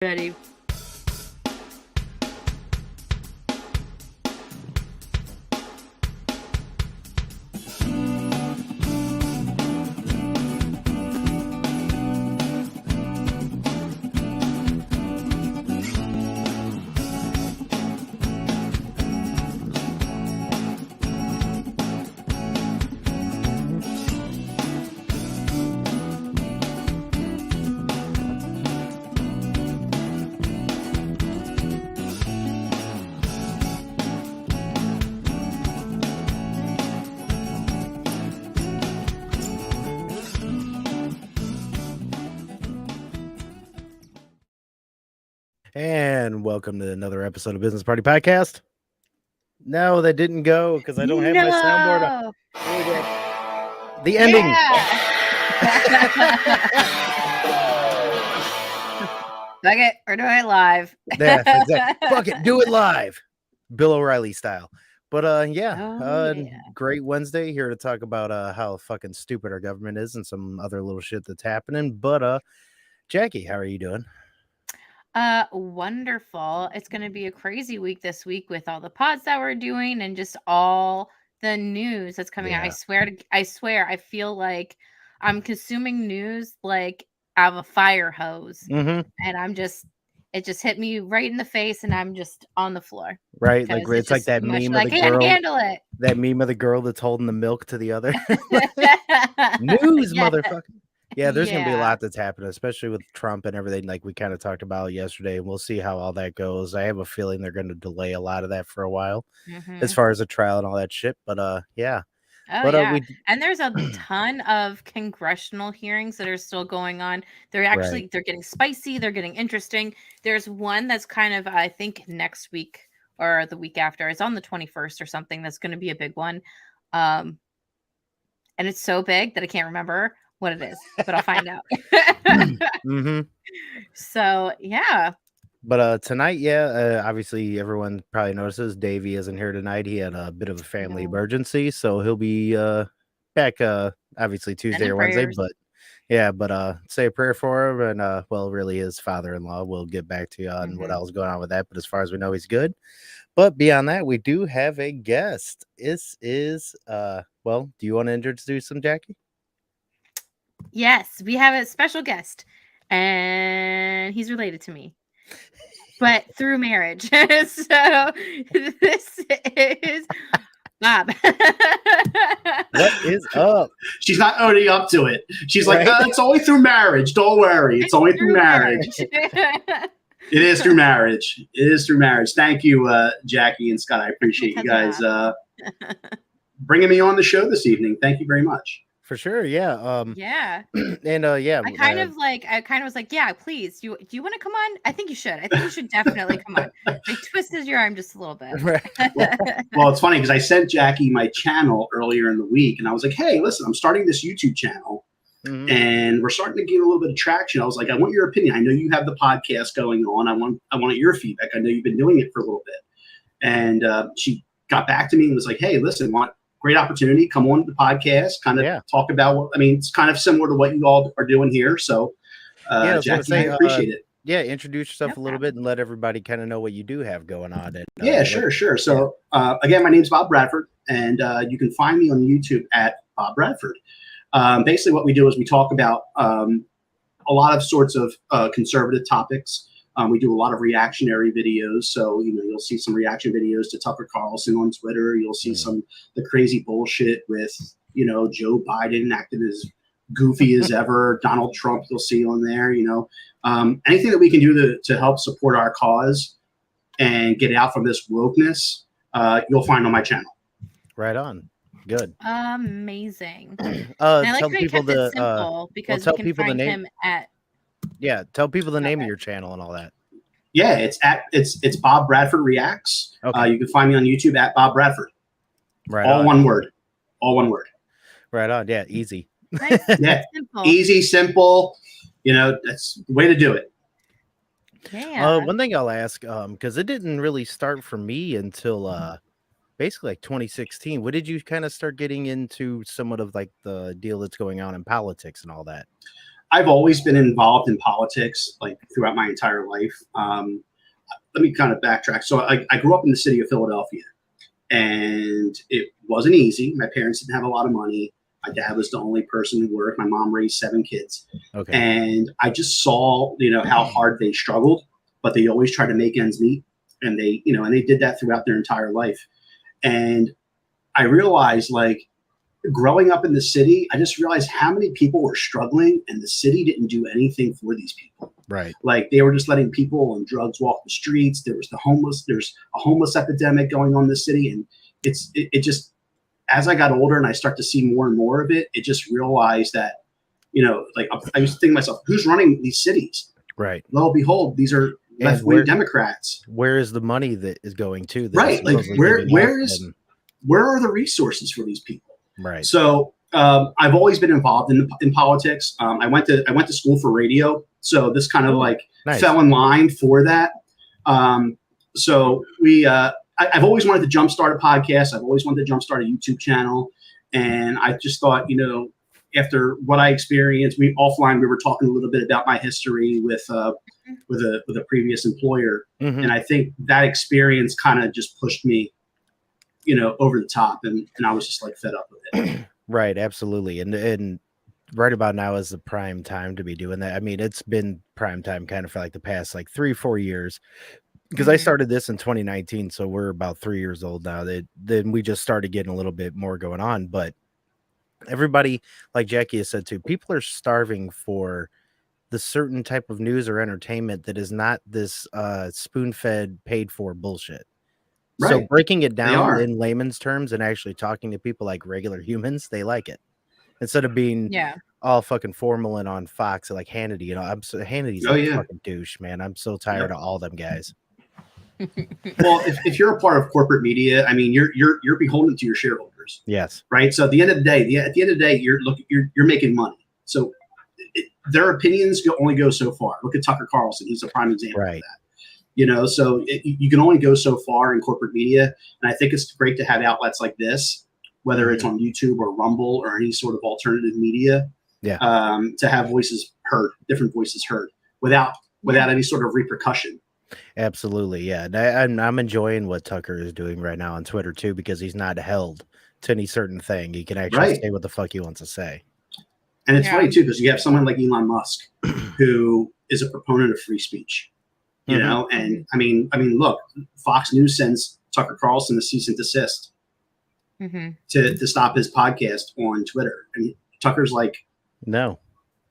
Ready. And welcome to another episode of Business Party Podcast. No, that didn't go because I don't have my soundboard on. Here we go. The ending. Fuck it, we're doing it live. Yeah, exactly. Fuck it, do it live. Bill O'Reilly style. But great Wednesday here to talk about how fucking stupid our government is and some other little shit that's happening. But Jackie, how are you doing? Wonderful. It's going to be a crazy week this week with all the pods that we're doing and just all the news that's coming out. I swear, I feel like I'm consuming news like out of a fire hose, and it just hit me right in the face, and I'm just on the floor. Right, like it's like that meme of the girl. I can't handle it. That meme of the girl that's holding the milk to the other. News, motherfucker. Yeah, there's going to be a lot that's happening, especially with Trump and everything like we kind of talked about yesterday. And we'll see how all that goes. I have a feeling they're going to delay a lot of that for a while as far as the trial and all that shit. But yeah. And there's a ton of congressional hearings that are still going on. They're actually they're getting spicy. They're getting interesting. There's one that's kind of, I think, next week or the week after. It's on the 21st or something. That's going to be a big one. And it's so big that I can't remember what it is, but I'll find out. So yeah. But tonight, obviously everyone probably notices Davey isn't here tonight. He had a bit of a family emergency, so he'll be back obviously Tuesday or Wednesday. But say a prayer for him, and really his father-in-law. We'll get back to you on what else is going on with that. But as far as we know, he's good. But beyond that, we do have a guest. This is do you want to introduce him, Jackie? Yes, we have a special guest, and he's related to me, but through marriage. So this is Bob. What is up? She's not owning up to it. She's like, it's only through marriage. Don't worry. It's only through marriage. It is through marriage. It is through marriage. Thank you, Jackie and Scott. I appreciate you guys bringing me on the show this evening. Thank you very much. For sure, yeah. And I kind of was like, yeah, please. Do you want to come on? I think you should. I think you should definitely come on. I twisted your arm just a little bit. Well, it's funny because I sent Jackie my channel earlier in the week, and I was like, hey, listen, I'm starting this YouTube channel, and we're starting to get a little bit of traction. I was like, I want your opinion. I know you have the podcast going on. I want your feedback. I know you've been doing it for a little bit, and she got back to me and was like, hey, listen, great opportunity. Come on the podcast, kind of talk about it's kind of similar to what you all are doing here. So, Jackie, I appreciate it. Yeah, introduce yourself a little bit and let everybody kind of know what you do have going on. Sure. So, again, my name's Bob Bradford, and you can find me on YouTube at Bob Bradford. Basically, what we do is we talk about a lot of sorts of conservative topics. We do a lot of reactionary videos. So, you'll see some reaction videos to Tucker Carlson on Twitter. You'll see the crazy bullshit with, Joe Biden acting as goofy as ever. Donald Trump, you'll see on there, anything that we can do to help support our cause and get out from this wokeness, you'll find on my channel. Right on. Good. Amazing. I like how you kept it simple because we can find him at. Yeah, tell people the name of your channel and all that. Yeah, it's Bob Bradford Reacts. Okay. You can find me on YouTube at Bob Bradford. Right. All one word. Right on. Yeah, easy. Nice. Yeah, simple. Easy, simple. That's the way to do it. Yeah. One thing I'll ask, because it didn't really start for me until basically like 2016. When did you kind of start getting into somewhat of like the deal that's going on in politics and all that? I've always been involved in politics, like throughout my entire life. Let me kind of backtrack. So I grew up in the city of Philadelphia, and it wasn't easy. My parents didn't have a lot of money. My dad was the only person who worked. My mom raised 7 kids. Okay. And I just saw, how hard they struggled, but they always tried to make ends meet. And they did that throughout their entire life. And I realized, like, growing up in the city, I just realized how many people were struggling, and the city didn't do anything for these people. Right. Like, they were just letting people on drugs walk the streets. There's a homeless epidemic going on in the city. And it just, as I got older and I start to see more and more of it, it just realized that, like, I used to think to myself, who's running these cities? Right. Lo and behold, these are left-wing Democrats. Where is the money that is going to? Right. Like, where are the resources for these people? Right. So I've always been involved in politics. I went to school for radio, so this kind of fell in line for that. So I've always wanted to jumpstart a podcast. I've always wanted to jumpstart a YouTube channel, and I just thought, after what I experienced, we were talking a little bit about my history with a previous employer, and I think that experience kind of just pushed me, over the top, and I was just like fed up with it. Right, absolutely, and right about now is the prime time to be doing that. I mean, it's been prime time kind of for like the past 3-4 years, because I started this in 2019, so we're about 3 years old now. Then we just started getting a little bit more going on, but everybody, like Jackie has said too, people are starving for the certain type of news or entertainment that is not this spoon-fed, paid-for bullshit. Right. So breaking it down in layman's terms and actually talking to people like regular humans, they like it. Instead of being all fucking formal and on Fox like Hannity. Hannity's a fucking douche, man. I'm so tired of all them guys. Well, if you're a part of corporate media, I mean, you're beholden to your shareholders. Yes. Right. So at the end of the day, you're making money. So their opinions only go so far. Look at Tucker Carlson; he's a prime example of that. So you can only go so far in corporate media, and I think it's great to have outlets like this, whether it's on YouTube or Rumble or any sort of alternative media, to have different voices heard, without any sort of repercussion. Absolutely, yeah. And I'm enjoying what Tucker is doing right now on Twitter too, because he's not held to any certain thing. He can actually say what the fuck he wants to say. And it's funny too, because you have someone like Elon Musk, who is a proponent of free speech. And I mean, look, Fox News sends Tucker Carlson a cease and desist to stop his podcast on Twitter, and Tucker's like, "No,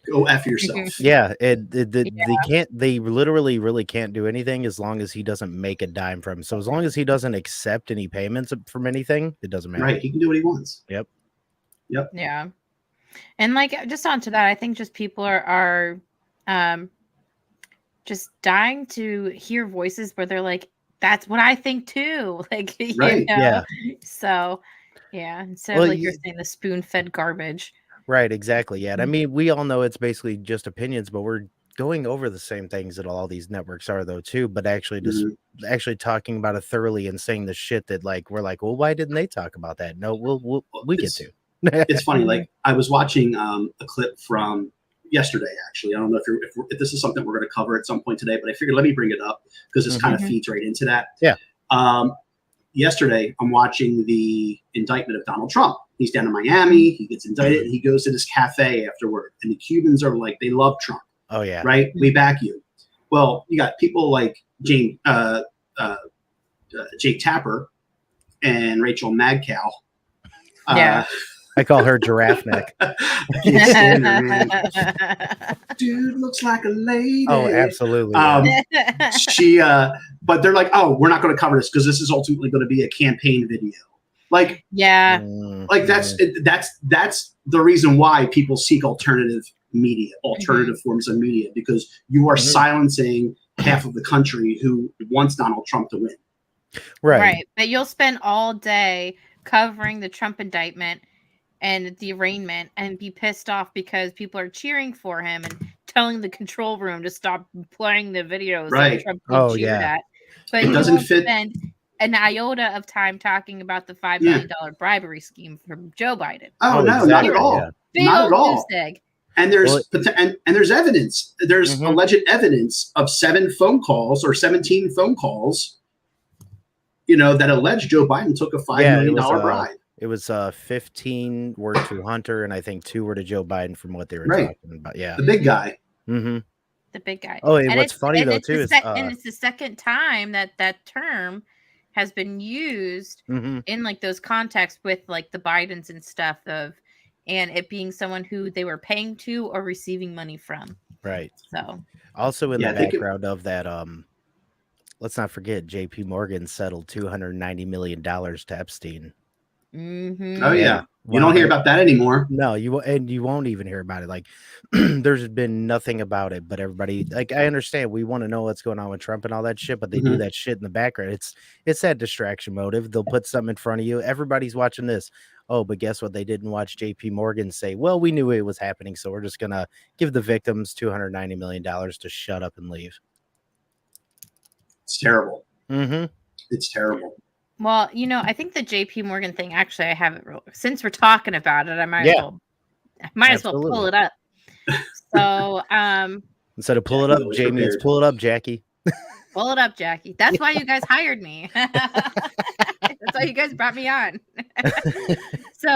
go F yourself." Yeah, they literally really can't do anything as long as he doesn't make a dime from him. So as long as he doesn't accept any payments from anything, it doesn't matter. Right, he can do what he wants. Yep. Yeah, and just onto that, I think just people are just dying to hear voices where they're like, that's what I think too. Yeah. So instead of you're saying the spoon-fed garbage. Right, exactly. Yeah. And I mean, we all know it's basically just opinions, but we're going over the same things that all these networks are though too, but actually just actually talking about it thoroughly and saying the shit that we're like, well, why didn't they talk about that? No, we get to. It's funny. I was watching a clip from yesterday, actually. I don't know if this is something we're going to cover at some point today, but I figured let me bring it up because this kind of feeds right into that. Yeah. Yesterday, I'm watching the indictment of Donald Trump. He's down in Miami. He gets indicted, and he goes to this cafe afterward. And the Cubans are like, they love Trump. Oh yeah. Right. We back you. Well, you got people like Jake Tapper and Rachel Madcow. I call her Giraffe Neck. Dude looks like a lady. Oh, absolutely. But they're like, oh, we're not going to cover this because this is ultimately going to be a campaign video. That's the reason why people seek alternative media, alternative forms of media, because you are silencing half of the country who wants Donald Trump to win. Right. But you'll spend all day covering the Trump indictment and the arraignment and be pissed off because people are cheering for him and telling the control room to stop playing the videos that Trump cheered at. But it doesn't spend an iota of time talking about the $5 million bribery scheme from Joe Biden. Oh, no, not at all. Big not at all. Egg. And there's and there's evidence. There's alleged evidence of 17 phone calls, that allege Joe Biden took a $5 million bribe. It was 15 were to Hunter, and I think 2 were to Joe Biden from what they were talking about. Yeah, the big guy. Mm-hmm. The big guy. Oh, and what's funny though too is, and it's the second time that term has been used in like those contexts with like the Bidens and stuff and it being someone who they were paying to or receiving money from. Right. So also in the background of that, let's not forget JP Morgan settled $290 million to Epstein. Oh yeah. You don't hear about that anymore. No, you won't even hear about it. Like, there's been nothing about it, but everybody, like, I understand we want to know what's going on with Trump and all that shit, but they do that shit in the background. It's that distraction motive. They'll put something in front of you. Everybody's watching this. Oh, but guess what? They didn't watch JP Morgan say, well, we knew it was happening, so we're just gonna give the victims $290 million to shut up and leave. It's terrible. It's terrible. Well, I think the JP Morgan thing, actually, I have it since we're talking about it, I might as well pull it up. So, instead of pull it up, Jamie, it's pull it up, Jackie. Pull it up, Jackie. That's why you guys hired me. That's why you guys brought me on. So,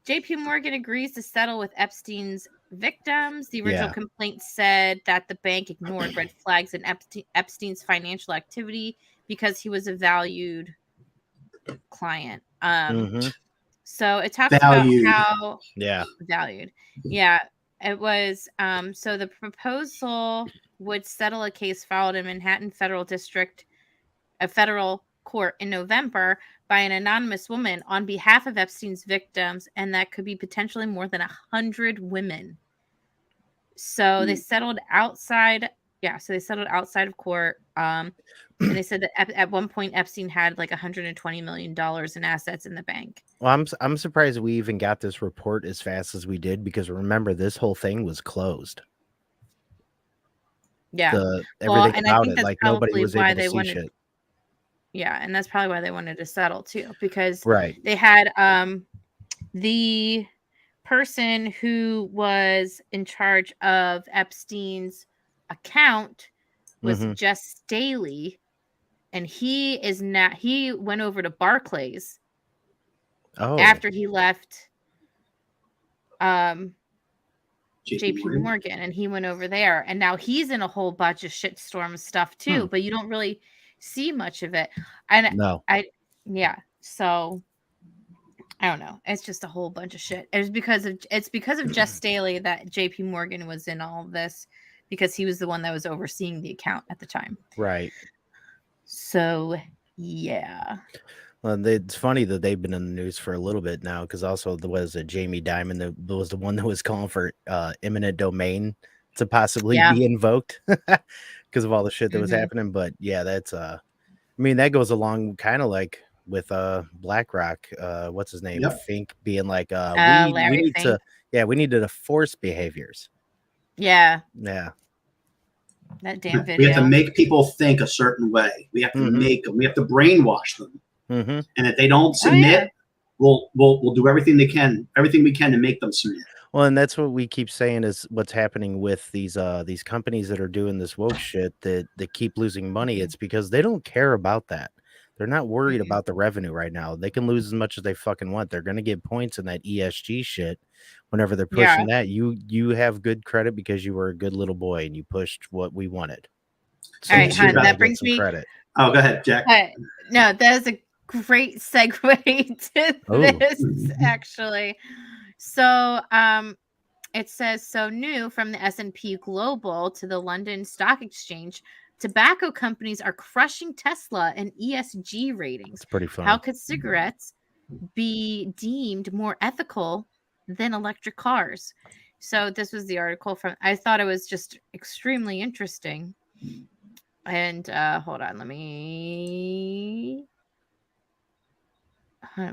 JP Morgan agrees to settle with Epstein's victims. The original complaint said that the bank ignored red flags in Epstein's financial activity because he was a valued client. So it talks about how valued. Yeah, it was. So the proposal would settle a case filed in Manhattan Federal Court in November by an anonymous woman on behalf of Epstein's victims, and that could be potentially more than 100 women. So they settled outside. Yeah, so they settled outside of court. And they said that at one point Epstein had like $120 million in assets in the bank. Well, I'm surprised we even got this report as fast as we did, because remember, this whole thing was closed. Yeah, everything about it, like nobody was able to see shit. Yeah, and that's probably why they wanted to settle too, because they had the person who was in charge of Epstein's account was Jess Staley, and he went over to Barclays after he left JP Morgan, and he went over there, and now he's in a whole bunch of shitstorm stuff too, but you don't really see much of it. And so I don't know. It's just a whole bunch of shit. It's because of Jess Staley that JP Morgan was in all of this, because he was the one that was overseeing the account at the time. Right. So yeah. Well, it's funny that they've been in the news for a little bit now, because also there was a Jamie Dimon that was the one that was calling for eminent domain to possibly be invoked because of all the shit that was happening. But yeah, that's I mean, that goes along kind of like with BlackRock. What's his name? Fink being like, we need Fink. We needed to force behaviors. Yeah. That damn video. We have to make people think a certain way. We have to make them. We have to brainwash them. And if they don't submit, we'll do everything we can to make them submit. Well, and that's what we keep saying is what's happening with these companies that are doing this woke shit that keep losing money. It's because they don't care about that. They're not worried about the revenue right now. They can lose as much as they fucking want. They're going to get points in that ESG shit whenever they're pushing that. You have good credit because you were a good little boy and you pushed what we wanted. So all right, that brings me credit. Oh, go ahead, Jack. No, that is a great segue to this, actually. So it says, so new from the S&P Global to the London Stock Exchange, tobacco companies are crushing Tesla and ESG ratings. It's pretty fun. How could cigarettes be deemed more ethical than electric cars? So this was the article from, I thought it was just extremely interesting. And hold on, let me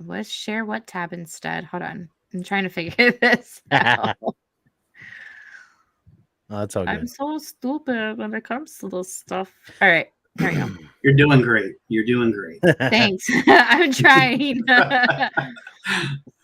let's share what tab instead. Hold on. I'm trying to figure this out. That's all good. I'm so stupid when it comes to this stuff. All right. There you go. You're doing great. You're doing great. Thanks. I'm trying.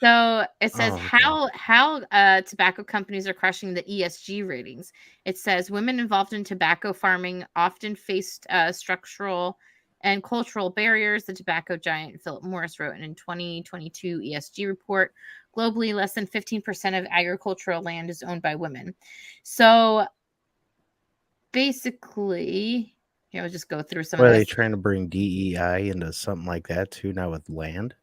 So it says how tobacco companies are crushing the ESG ratings. It says women involved in tobacco farming often faced structural and cultural barriers. The tobacco giant Philip Morris wrote in 2022 ESG report. Globally, less than 15% of agricultural land is owned by women. So basically, here I'll just go through some of Are this. they trying to bring DEI into something like that too now with land?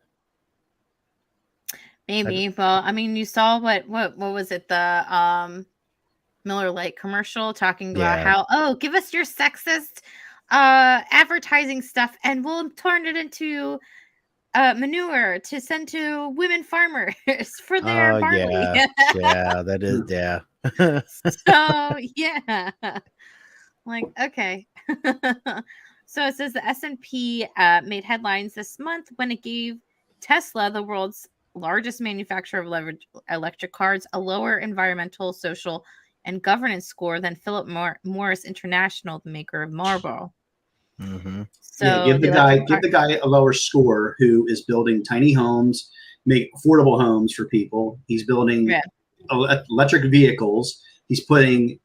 Maybe. Well, I mean, you saw what was it, the Miller Lite commercial talking about how, give us your sexist advertising stuff and we'll turn it into manure to send to women farmers for their barley. Yeah, that is So yeah. Like, okay. So it says the S&P made headlines this month when it gave Tesla, the world's largest manufacturer of electric cars, a lower environmental, social, and governance score than Philip Morris International, the maker of Marlboro. Mm-hmm. So yeah, give the guy a lower score who is building tiny homes, make affordable homes for people. He's building electric vehicles. He's putting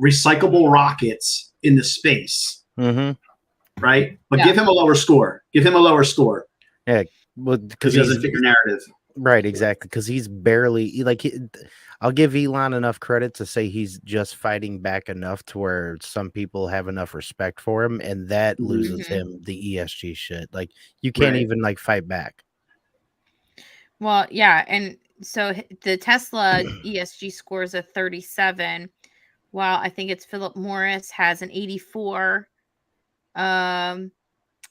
recyclable rockets into space. Mm-hmm. Right? But give him a lower score. Give him a lower score. Yeah, well, because he doesn't fit your narrative. Right, exactly. Because he's barely I'll give Elon enough credit to say he's just fighting back enough to where some people have enough respect for him, and that loses him the ESG shit. Like you can't even like fight back. Well, yeah, and so the Tesla ESG score is a 37, while I think it's Philip Morris has an 84.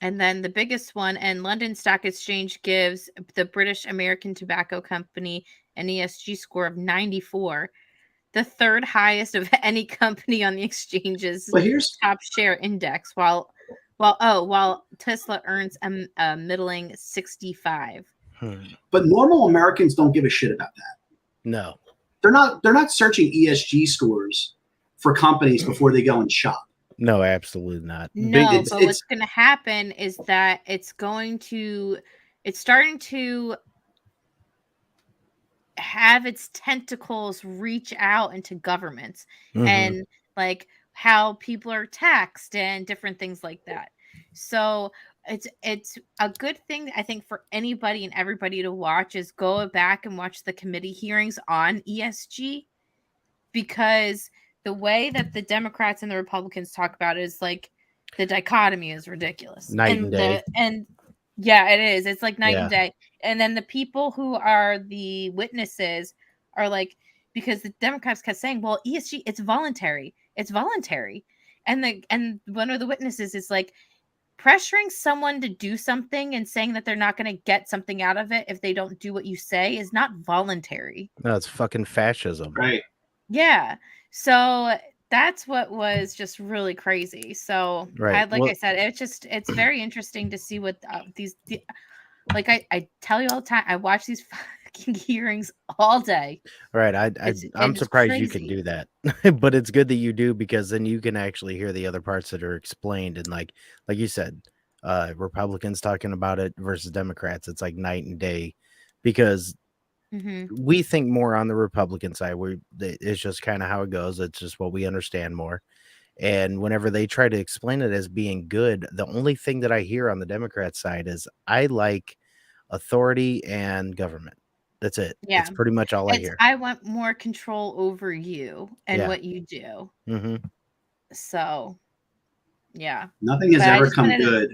And then the biggest one, and London Stock Exchange gives the British American Tobacco Company an ESG score of 94, the third highest of any company on the exchange's top share index. While Tesla earns a middling 65. But normal Americans don't give a shit about that. No, they're not searching ESG scores for companies before they go and shop. No, absolutely not. No, but what's going to happen is that it's starting to have its tentacles reach out into governments and like how people are taxed and different things like that. So it's a good thing, I think, for anybody and everybody to watch is go back and watch the committee hearings on ESG, because the way that the Democrats and the Republicans talk about it is like the dichotomy is ridiculous. Night and day. And yeah, it is. It's like night and day. And then the people who are the witnesses are like, because the Democrats kept saying, well, ESG, it's voluntary. It's voluntary. And one of the witnesses is like, pressuring someone to do something and saying that they're not going to get something out of it if they don't do what you say is not voluntary. No, it's fucking fascism. Right. Yeah. So that's what was just really crazy. So I said, it's very interesting to see what like I tell you all the time, I watch these fucking hearings all day. Right. I'm surprised you can do that, but it's good that you do, because then you can actually hear the other parts that are explained. And like you said, Republicans talking about it versus Democrats, it's like night and day, because we think more on the Republican side. It's just kind of how it goes. It's just what we understand more. And whenever they try to explain it as being good, the only thing that I hear on the Democrat side is I like authority and government. That's it. Yeah. It's pretty much all I hear. I want more control over you and what you do. So, yeah. Nothing has ever come good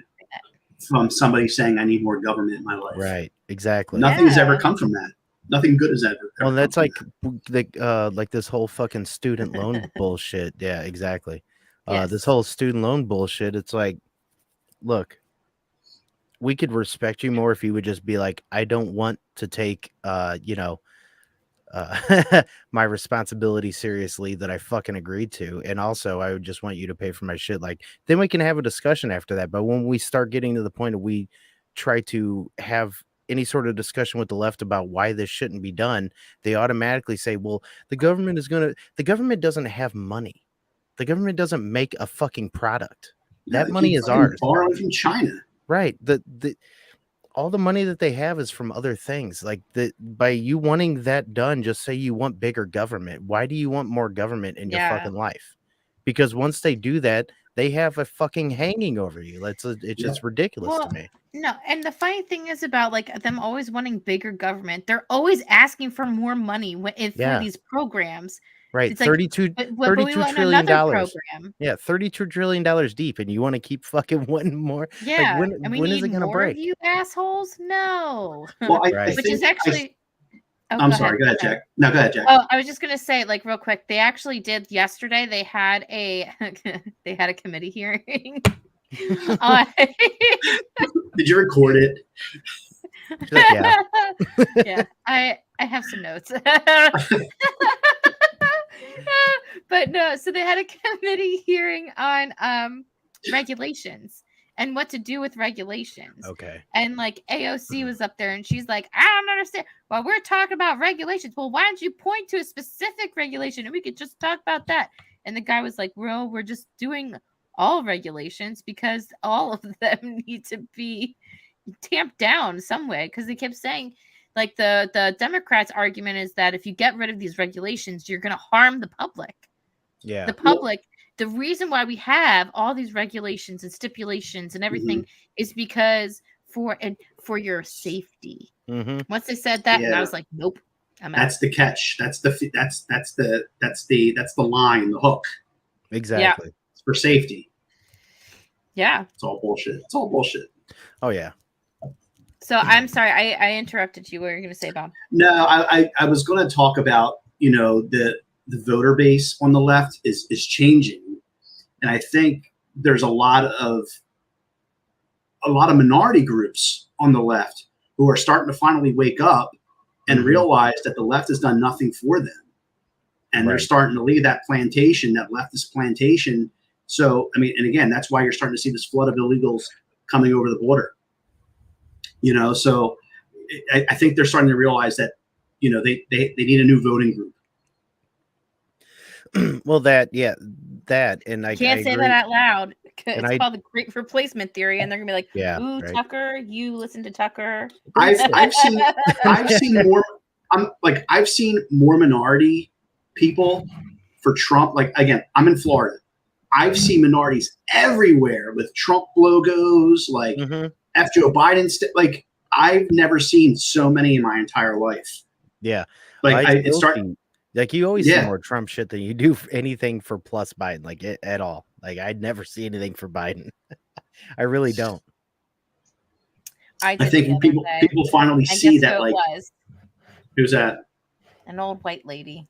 from somebody saying I need more government in my life. Right. Exactly. Nothing's ever come from that. Nothing good has ever. Well, that's like this whole fucking student loan bullshit. Yeah, exactly. This whole student loan bullshit. It's like, look, we could respect you more if you would just be like, I don't want to take, my responsibility seriously that I fucking agreed to. And also I would just want you to pay for my shit. Like, then we can have a discussion after that. But when we start getting to the point of we try to have any sort of discussion with the left about why this shouldn't be done, they automatically say, well, the government doesn't have money. The government doesn't make a fucking product. that money is ours. Borrowing from China. Right. The all the money that they have is from other things. Like by you wanting that done, just say you want bigger government. Why do you want more government in your fucking life? Because once they do that, they have a fucking hanging over you. It's just ridiculous to me. No, and the funny thing is about like them always wanting bigger government. They're always asking for more money for these programs. Right, it's $32 trillion. Program. Yeah, $32 trillion deep, and you want to keep fucking wanting more. Yeah, like, and we when need is it gonna more break? Of you assholes, no. Well, which is actually. I'm sorry. Go ahead, Jack. No, go ahead, Jack. Oh, I was just gonna say, like, real quick. They actually did yesterday. They had a committee hearing. Did you record it? Yeah. Yeah, I have some notes. But no, so they had a committee hearing on regulations and what to do with regulations. Okay. And like AOC was up there and she's like, I don't understand. Well, we're talking about regulations. Well, why don't you point to a specific regulation and we could just talk about that? And the guy was like, well, we're just doing all regulations because all of them need to be tamped down some way. Because they kept saying, like the Democrats' argument is that if you get rid of these regulations, you're going to harm the public. Yeah. The public, the reason why we have all these regulations and stipulations and everything is because for your safety. Once they said that, and I was like, nope. That's the catch. That's the line, the hook. Exactly. Yeah. It's for safety. Yeah. It's all bullshit. It's all bullshit. Oh yeah. So I'm sorry, I interrupted you. What were you going to say, Bob? No, I was going to talk about, the voter base on the left is changing, and I think there's a lot of minority groups on the left who are starting to finally wake up and realize that the left has done nothing for them, and they're starting to leave that leftist plantation. So I mean, and again, that's why you're starting to see this flood of illegals coming over the border. So I think they're starting to realize that, they need a new voting group. Well, and I can't say that out loud. It's called the Great Replacement Theory, and they're gonna be like, yeah, "Ooh, right. Tucker, you listen to Tucker." I've seen more. I've seen more minority people for Trump. Like again, I'm in Florida. I've seen minorities everywhere with Trump logos, like F Joe Biden. Like I've never seen so many in my entire life. Yeah, like like you always see more Trump shit than you do anything for plus Biden, like at all. Like I'd never see anything for Biden. I really don't. I think people finally see that. Like, who's that? An old white lady.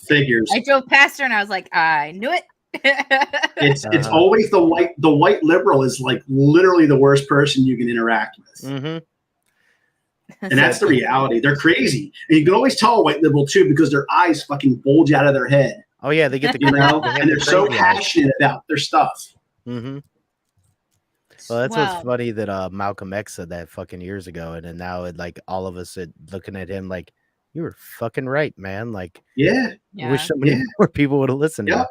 Figures. I drove past her and I was like, I knew it. It's always the white liberal is like literally the worst person you can interact with. And that's the reality. They're crazy, and you can always tell a white liberal too because their eyes fucking bulge out of their head. Oh yeah, they get the and they're so passionate about their stuff. Well, that's what's funny that Malcolm X said that fucking years ago, and then now like all of us looking at him like you were fucking right, man. Like I wish so many more people would have listened to him.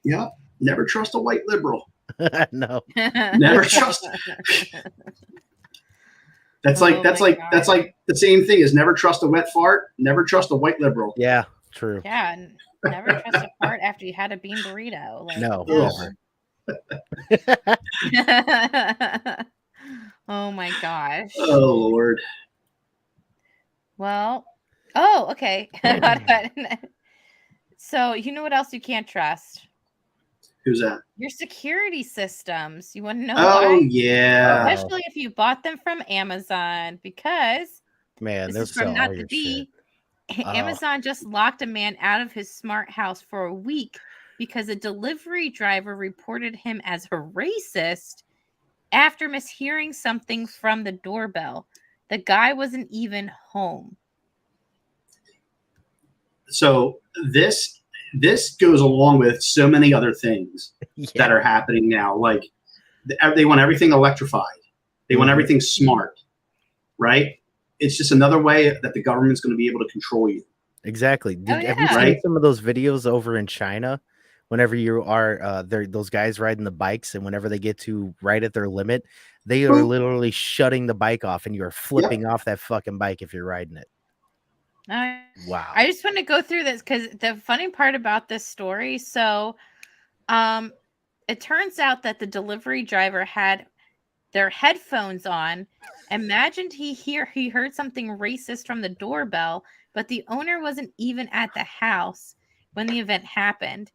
Yeah, never trust a white liberal. No, never trust. That's like the same thing as never trust a wet fart, never trust a white liberal. Yeah, true. Yeah, never trust a fart after you had a bean burrito. Like, no. Oh my gosh. Oh Lord. Well, okay. So you know what else you can't trust? Who's that? Your security systems. You want to know why? Yeah. Especially if you bought them from Amazon, because this is from Not the Bee. Amazon just locked a man out of his smart house for a week because a delivery driver reported him as a racist after mishearing something from the doorbell. The guy wasn't even home. So this goes along with so many other things that are happening now. Like they want everything electrified. They want everything smart, right? It's just another way that the government's going to be able to control you. Exactly. Have you seen some of those videos over in China whenever you are those guys riding the bikes, and whenever they get to right at their limit, they are literally shutting the bike off, and you are flipping off that fucking bike if you're riding it. Wow. I just want to go through this because the funny part about this story, so it turns out that the delivery driver had their headphones on, imagined he heard something racist from the doorbell, but the owner wasn't even at the house when the event happened.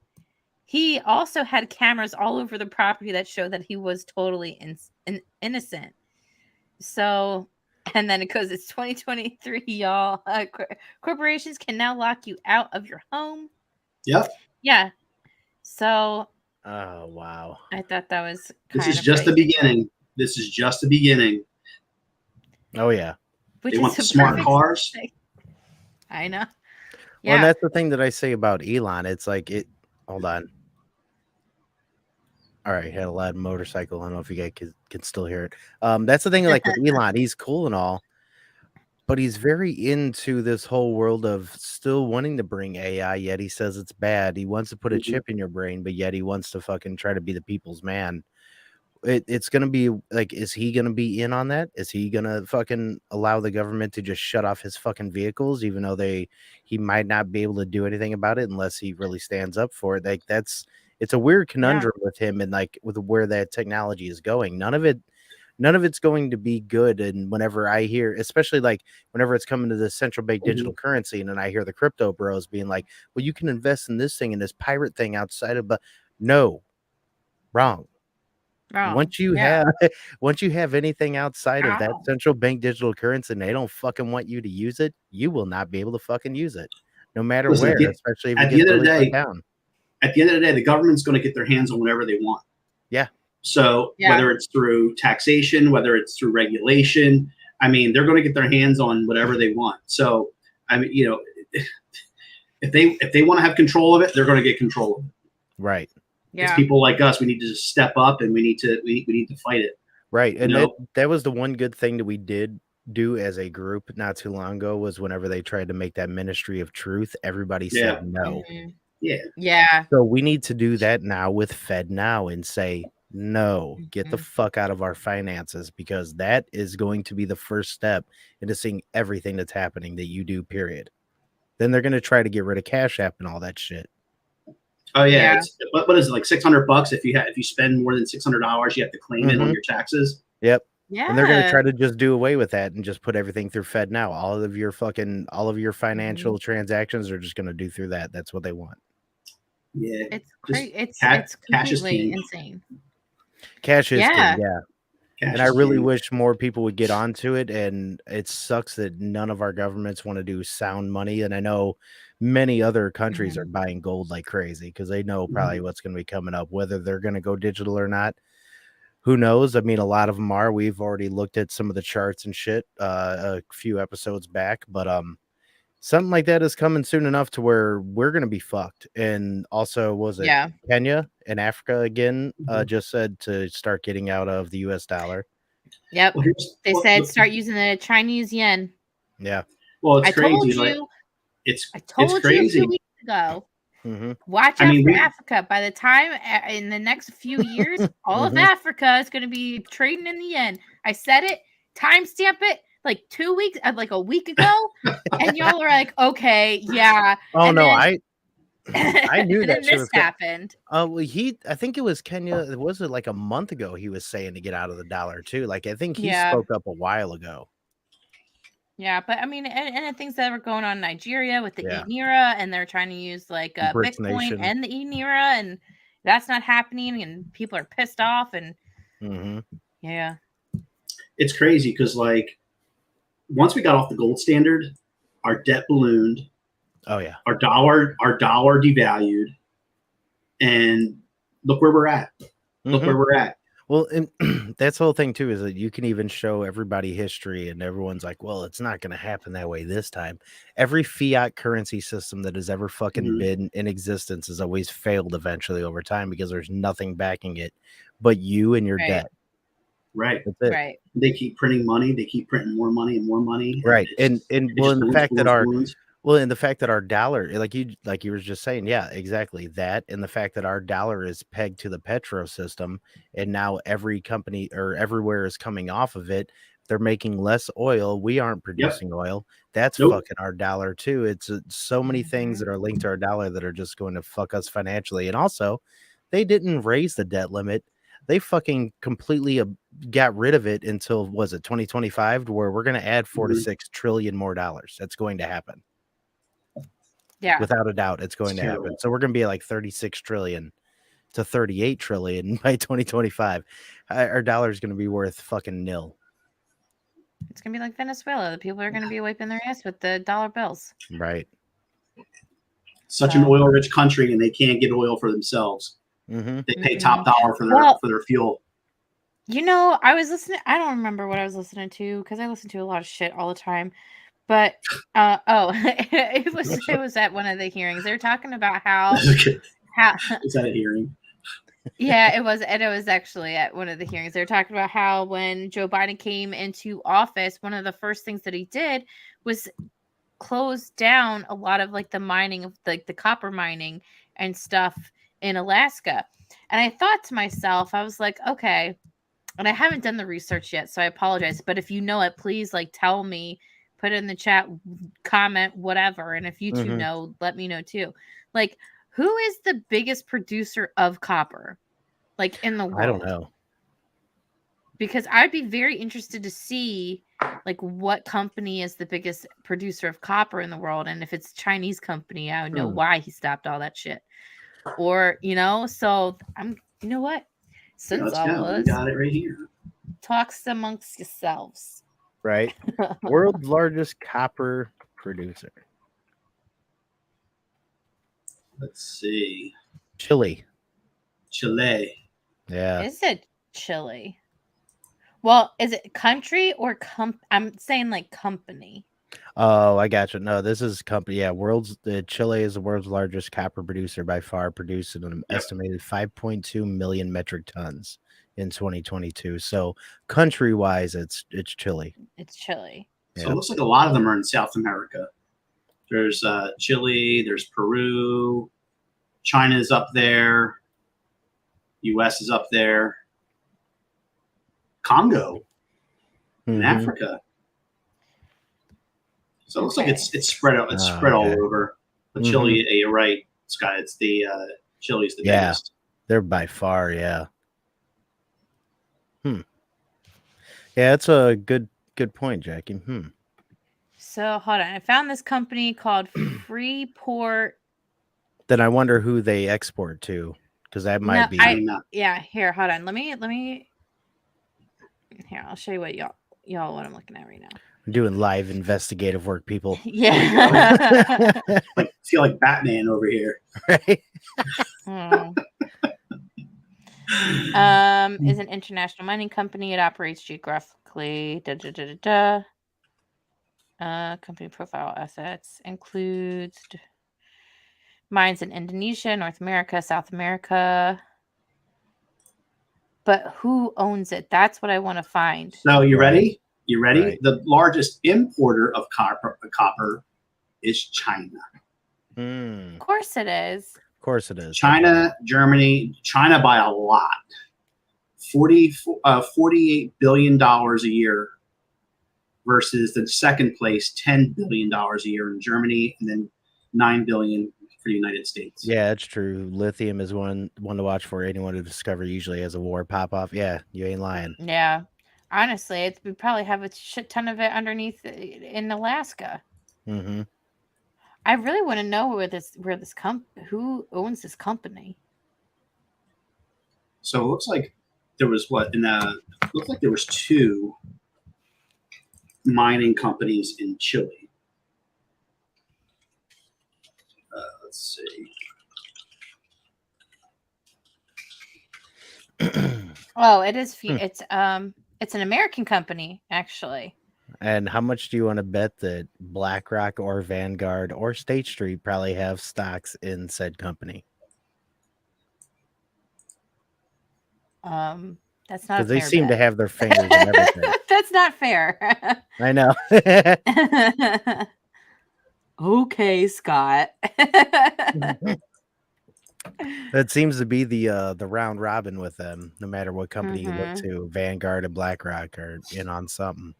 He also had cameras all over the property that showed that he was totally innocent. So, and then it goes, it's 2023, y'all. Corporations can now lock you out of your home. Yep. Yeah. So. Oh, wow. I thought that was This is just the beginning. This is just the beginning. Oh, yeah. They want the smart cars. I know. Yeah. Well, and that's the thing that I say about Elon. It's like hold on. All right, had a loud motorcycle. I don't know if you guys can still hear it. That's the thing, like with Elon, he's cool and all, but he's very into this whole world of still wanting to bring AI, yet he says it's bad. He wants to put a chip in your brain, but yet he wants to fucking try to be the people's man. It's going to be like, is he going to be in on that? Is he going to fucking allow the government to just shut off his fucking vehicles, even though he might not be able to do anything about it unless he really stands up for it? Like it's a weird conundrum with him, and like with where that technology is going. None of it's going to be good. And whenever I hear, especially like whenever it's coming to the central bank digital currency, and then I hear the crypto bros being like, well, you can invest in this thing and this pirate thing outside of, but no, wrong. Once you have anything outside of that central bank digital currency and they don't fucking want you to use it, you will not be able to fucking use it, no matter where, especially if at the end of the day. At the end of the day, the government's going to get their hands on whatever they want. Yeah. So whether it's through taxation, whether it's through regulation, I mean, they're going to get their hands on whatever they want. So, I mean, you know, if they want to have control of it, they're going to get control of it. Right. Yeah. It's people like us. We need to just step up, and we need to fight it. Right. And that was the one good thing that we did do as a group not too long ago, was whenever they tried to make that Ministry of Truth, everybody said no. Mm-hmm. Yeah. So we need to do that now with FedNow and say, no, get the fuck out of our finances, because that is going to be the first step into seeing everything that's happening that you do, period. Then they're going to try to get rid of Cash App and all that shit. Oh yeah. What is it, like $600 if you spend more than $600, you have to claim it on your taxes. Yep. Yeah. And they're going to try to just do away with that and just put everything through FedNow. All of your financial transactions are just going to do through that. That's what they want. Yeah. It's crazy. It's completely insane. Cash is king, yeah. Cash and I really wish more people would get onto it. And it sucks that none of our governments want to do sound money. And I know many other countries are buying gold like crazy because they know probably what's going to be coming up, whether they're going to go digital or not. Who knows? I mean, a lot of them are. We've already looked at some of the charts and shit a few episodes back, but something like that is coming soon enough to where we're going to be fucked. And also, Kenya and Africa again just said to start getting out of the US dollar. Yep. They said start using the Chinese yen. Yeah. Well, it's crazy. I told you a few weeks ago. Watch out for Africa. By the time in the next few years, all of Africa is going to be trading in the yen. I said it. Timestamp it. Like 2 weeks, like a week ago, and y'all are like, "Okay, yeah." Oh and no, then, I knew that this happened. Well, I think it was Kenya. Was it like a month ago? He was saying to get out of the dollar too. Like I think he spoke up a while ago. Yeah, but I mean, and the things that were going on in Nigeria with the e-Naira, and they're trying to use like Bitcoin and the e-Naira, and that's not happening, and people are pissed off, and it's crazy because like. Once we got off the gold standard, our debt ballooned. Oh yeah. Our dollar devalued. And look where we're at. Look where we're at. Well, and that's the whole thing too, is that you can even show everybody history and everyone's like, well, it's not going to happen that way this time. Every fiat currency system that has ever fucking been in existence has always failed eventually over time because there's nothing backing it but you and your debt. Right. That's it. Right. They keep printing money. They keep printing more money and more money. Right. And well, the fact that Well, and the fact that our dollar, like you were just saying, yeah, exactly that, and the fact that our dollar is pegged to the petro system, and now every company or everywhere is coming off of it. They're making less oil. We aren't Yep. producing oil. That's Nope. fucking our dollar too. It's so many things that are linked to our dollar that are just going to fuck us financially. And also, they didn't raise the debt limit. They fucking completely got rid of it until was it 2025, where we're going to add 4 to 6 trillion more dollars. That's going to happen. Yeah. Without a doubt, it's going to happen. So we're going to be like 36 trillion to 38 trillion by 2025. Our dollar is going to be worth fucking nil. It's going to be like Venezuela. The people are going to be wiping their ass with the dollar bills. Right. Such an oil-rich country, and they can't get oil for themselves. Mm-hmm. They pay top dollar for their fuel. You know, I was listening. I don't remember what I was listening to because I listen to a lot of shit all the time. But it was at one of the hearings. They were talking about how Is that a hearing? Yeah, it was, and it was actually at one of the hearings. They were talking about how when Joe Biden came into office, one of the first things that he did was close down a lot of like the mining of like the copper mining and stuff in Alaska. And I thought to myself, I was like, okay, and I haven't done the research yet, so I apologize. But if you know it, please like tell me. Put it in the chat, comment, whatever. And if you two know, let me know too. Like, who is the biggest producer of copper, like in the world? I don't know. Because I'd be very interested to see, like, what company is the biggest producer of copper in the world. And if it's a Chinese company, I would know why he stopped all that shit. Or, so you know what? Since we got it right here. Talks amongst yourselves. Right. World's largest copper producer. Let's see. Chile. Yeah. Is it Chile? Well, is it country or I'm saying like company. Oh, I got you. No, this is company. Yeah, Chile is the world's largest copper producer by far, producing an estimated 5.2 million metric tons in 2022. So country-wise, it's Chile. It's Chile. So it looks like a lot of them are in South America. There's Chile, there's Peru, China's up there, US is up there, Congo in Africa. So it looks like it's spread out. It's spread all over. But Chile, you're right, Scott. It's the Chile's the biggest. They're by far, yeah. Yeah, that's a good point, Jackie. So hold on, I found this company called Freeport. Then I wonder who they export to, because that might be. Here, hold on. Let me. Here, I'll show you what y'all what I'm looking at right now. I'm doing live investigative work, people. Yeah. I feel like Batman over here. Right. Is an international mining company. It operates geographically. Company profile assets includes mines in Indonesia, North America, South America. But who owns it? That's what I want to find. So you ready? You ready? Right. The largest importer of copper is China. Of course it is. Of course it is. China, Germany, China by a lot. $48 billion a year versus the second place, $10 billion a year in Germany, and then $9 billion for the United States. Yeah, that's true. Lithium is one to watch for. Anyone to discover usually has a war pop off. Yeah, you ain't lying. Yeah. Honestly, we probably have a shit ton of it underneath in Alaska. I really want to know who owns this company. So it looks like there was there was 2 mining companies in Chile. Let's see. Oh, it is. It's an American company, actually. And how much do you want to bet that BlackRock or Vanguard or State Street probably have stocks in said company? That's not. Because they seem to have their fingers in everything. That's not fair. I know. Okay, Scott. That seems to be the round robin with them. No matter what company you look Mm-hmm. to, Vanguard and BlackRock are in on something.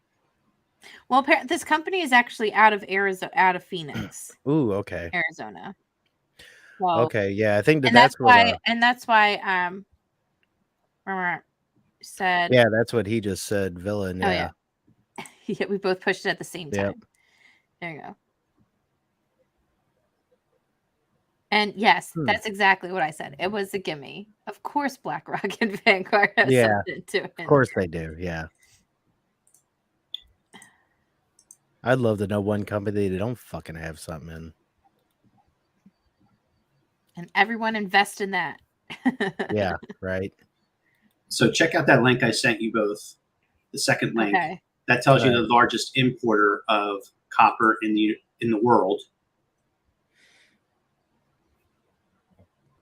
Well, this company is actually out of Arizona, out of Phoenix, Ooh, okay. Arizona. So, Okay, yeah, I think and that's what. that's why said. Yeah, that's what he just said. Villain. Oh Yeah. Yeah, we both pushed it at the same time. Yep. There you go. And yes, that's exactly what I said. It was a gimme. Of course, BlackRock and Vanguard have something to it. Of course they do. Yeah. I'd love to know one company they don't fucking have something in. And everyone invest in that. Yeah, right. So check out that link I sent you both. The second link. Okay. That tells you the largest importer of copper in the world.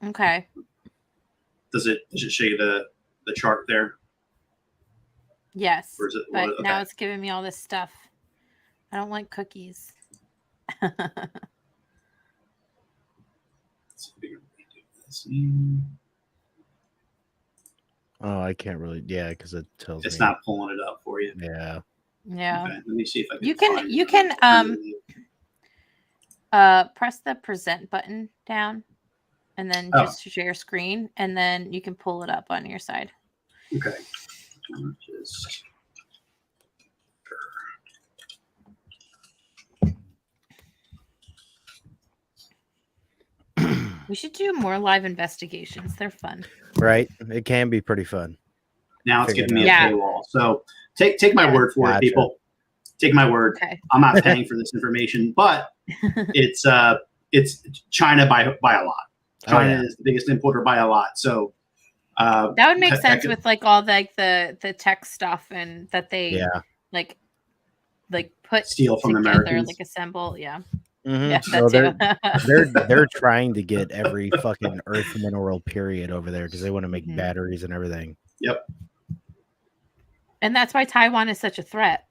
Okay. Does it show you the chart there? Yes. Or is it, but okay. now it's giving me all this stuff. I don't like cookies. Oh, I can't really. Yeah, because it tells it's me. not pulling it up for you. Yeah. Yeah. Okay, let me see if I can. You can press the present button down, and then just share screen, and then you can pull it up on your side. Okay. We should do more live investigations. They're fun. Right. It can be pretty fun. Now it's giving me a paywall. So take my word for it, people. Take my word. Okay. I'm not paying for this information, but it's China by a lot. China is the biggest importer by a lot. So that would make sense with like all the tech stuff and that they like put steal from together, Americans, like assemble. Yeah. Mm-hmm. Yeah, so they're trying to get every fucking earth mineral period over there because they want to make batteries and everything. Yep. And that's why Taiwan is such a threat.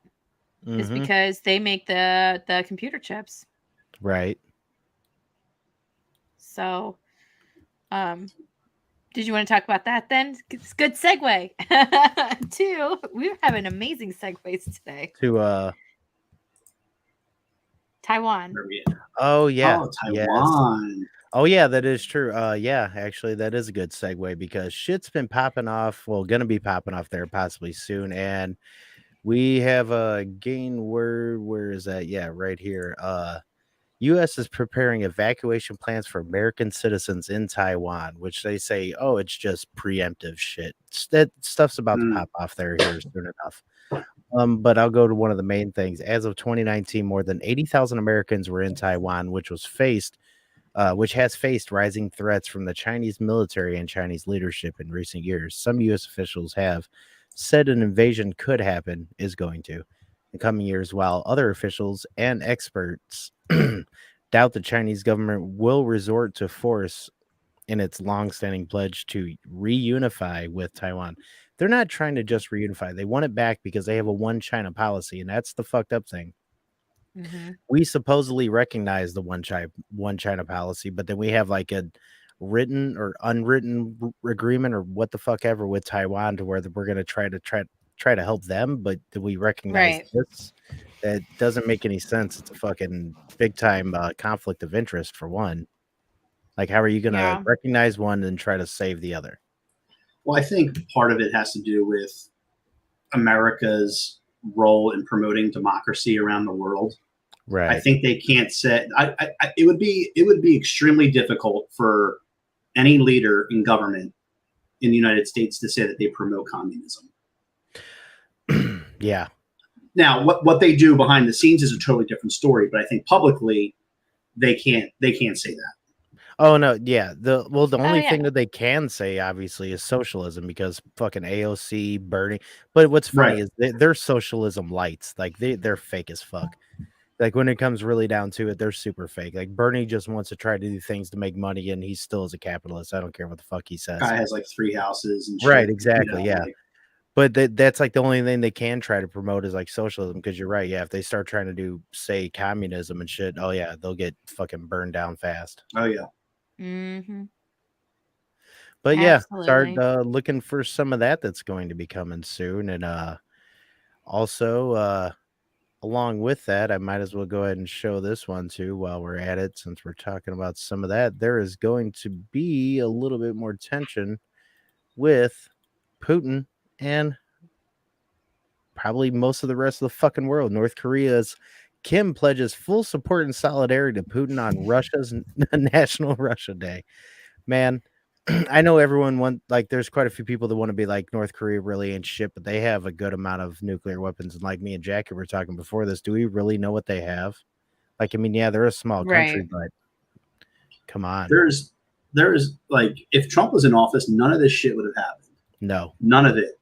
Is because they make the computer chips. Right. So did you want to talk about that then? It's a good segue. We're having amazing segues today. To Taiwan. Oh yeah. Taiwan. Yes. Oh yeah, that is true. Yeah, actually that is a good segue because shit's been popping off. Well, gonna be popping off there possibly soon. And we have a gain word. Where is that? Yeah, right here. U.S. is preparing evacuation plans for American citizens in Taiwan, which they say, oh, it's just preemptive shit. That stuff's about to pop off there here soon enough. But I'll go to one of the main things. As of 2019, more than 80,000 Americans were in Taiwan, which has faced rising threats from the Chinese military and Chinese leadership in recent years. Some U.S. officials have said an invasion could happen, is going to, in coming years, while other officials and experts doubt the Chinese government will resort to force in its longstanding pledge to reunify with Taiwan. They're not trying to just reunify. They want it back because they have a one China policy, and that's the fucked up thing. We supposedly recognize the one China policy, but then we have like a written or unwritten agreement or what the fuck ever with Taiwan to where we're going to try to help them, but do we recognize this? That doesn't make any sense. It's a fucking big time conflict of interest for one. Like, how are you going to recognize one and try to save the other? Well, I think part of it has to do with America's role in promoting democracy around the world. Right. I think they can't say. It would be extremely difficult for any leader in government in the United States to say that they promote communism. Yeah. Now, what they do behind the scenes is a totally different story, but I think publicly they can't say that. Oh no, yeah. The only thing that they can say obviously is socialism because fucking AOC, Bernie. But what's funny is they're socialism lights. Like they're fake as fuck. Like when it comes really down to it, they're super fake. Like Bernie just wants to try to do things to make money, and he still is a capitalist. I don't care what the fuck he says. Guy has like 3 houses and shit. Right, exactly. Yeah. But that's like the only thing they can try to promote is like socialism, because you're right. Yeah, if they start trying to do, say, communism and shit, oh yeah, they'll get fucking burned down fast. Oh yeah. Mm-hmm. But yeah, Absolutely. start looking for some of that's going to be coming soon. And also along with that, I might as well go ahead and show this one too while we're at it, since we're talking about some of that. There is going to be a little bit more tension with Putin and probably most of the rest of the fucking world. North Korea's Kim pledges full support and solidarity to Putin on Russia's National Russia Day. Man, I know everyone there's quite a few people that want to be like, North Korea really ain't shit, but they have a good amount of nuclear weapons. And like me and Jackie were talking before this, do we really know what they have? Like, I mean, yeah, they're a small country, but come on. There's like, if Trump was in office, none of this shit would have happened. No. None of it.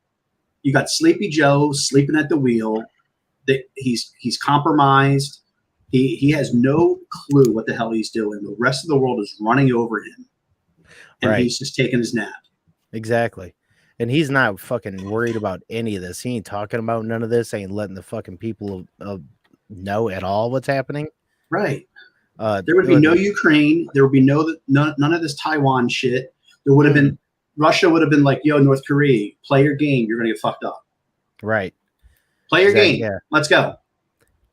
You got Sleepy Joe sleeping at the wheel. He's compromised. He has no clue what the hell he's doing. The rest of the world is running over him. And he's just taking his nap. Exactly. And he's not fucking worried about any of this. He ain't talking about none of this. Ain't letting the fucking people know at all what's happening. Right. There would be no Ukraine. There would be none of this Taiwan shit. There would have been, Russia would have been like, yo, North Korea, play your game. You're going to get fucked up. Right. Play your game. Yeah. Let's go.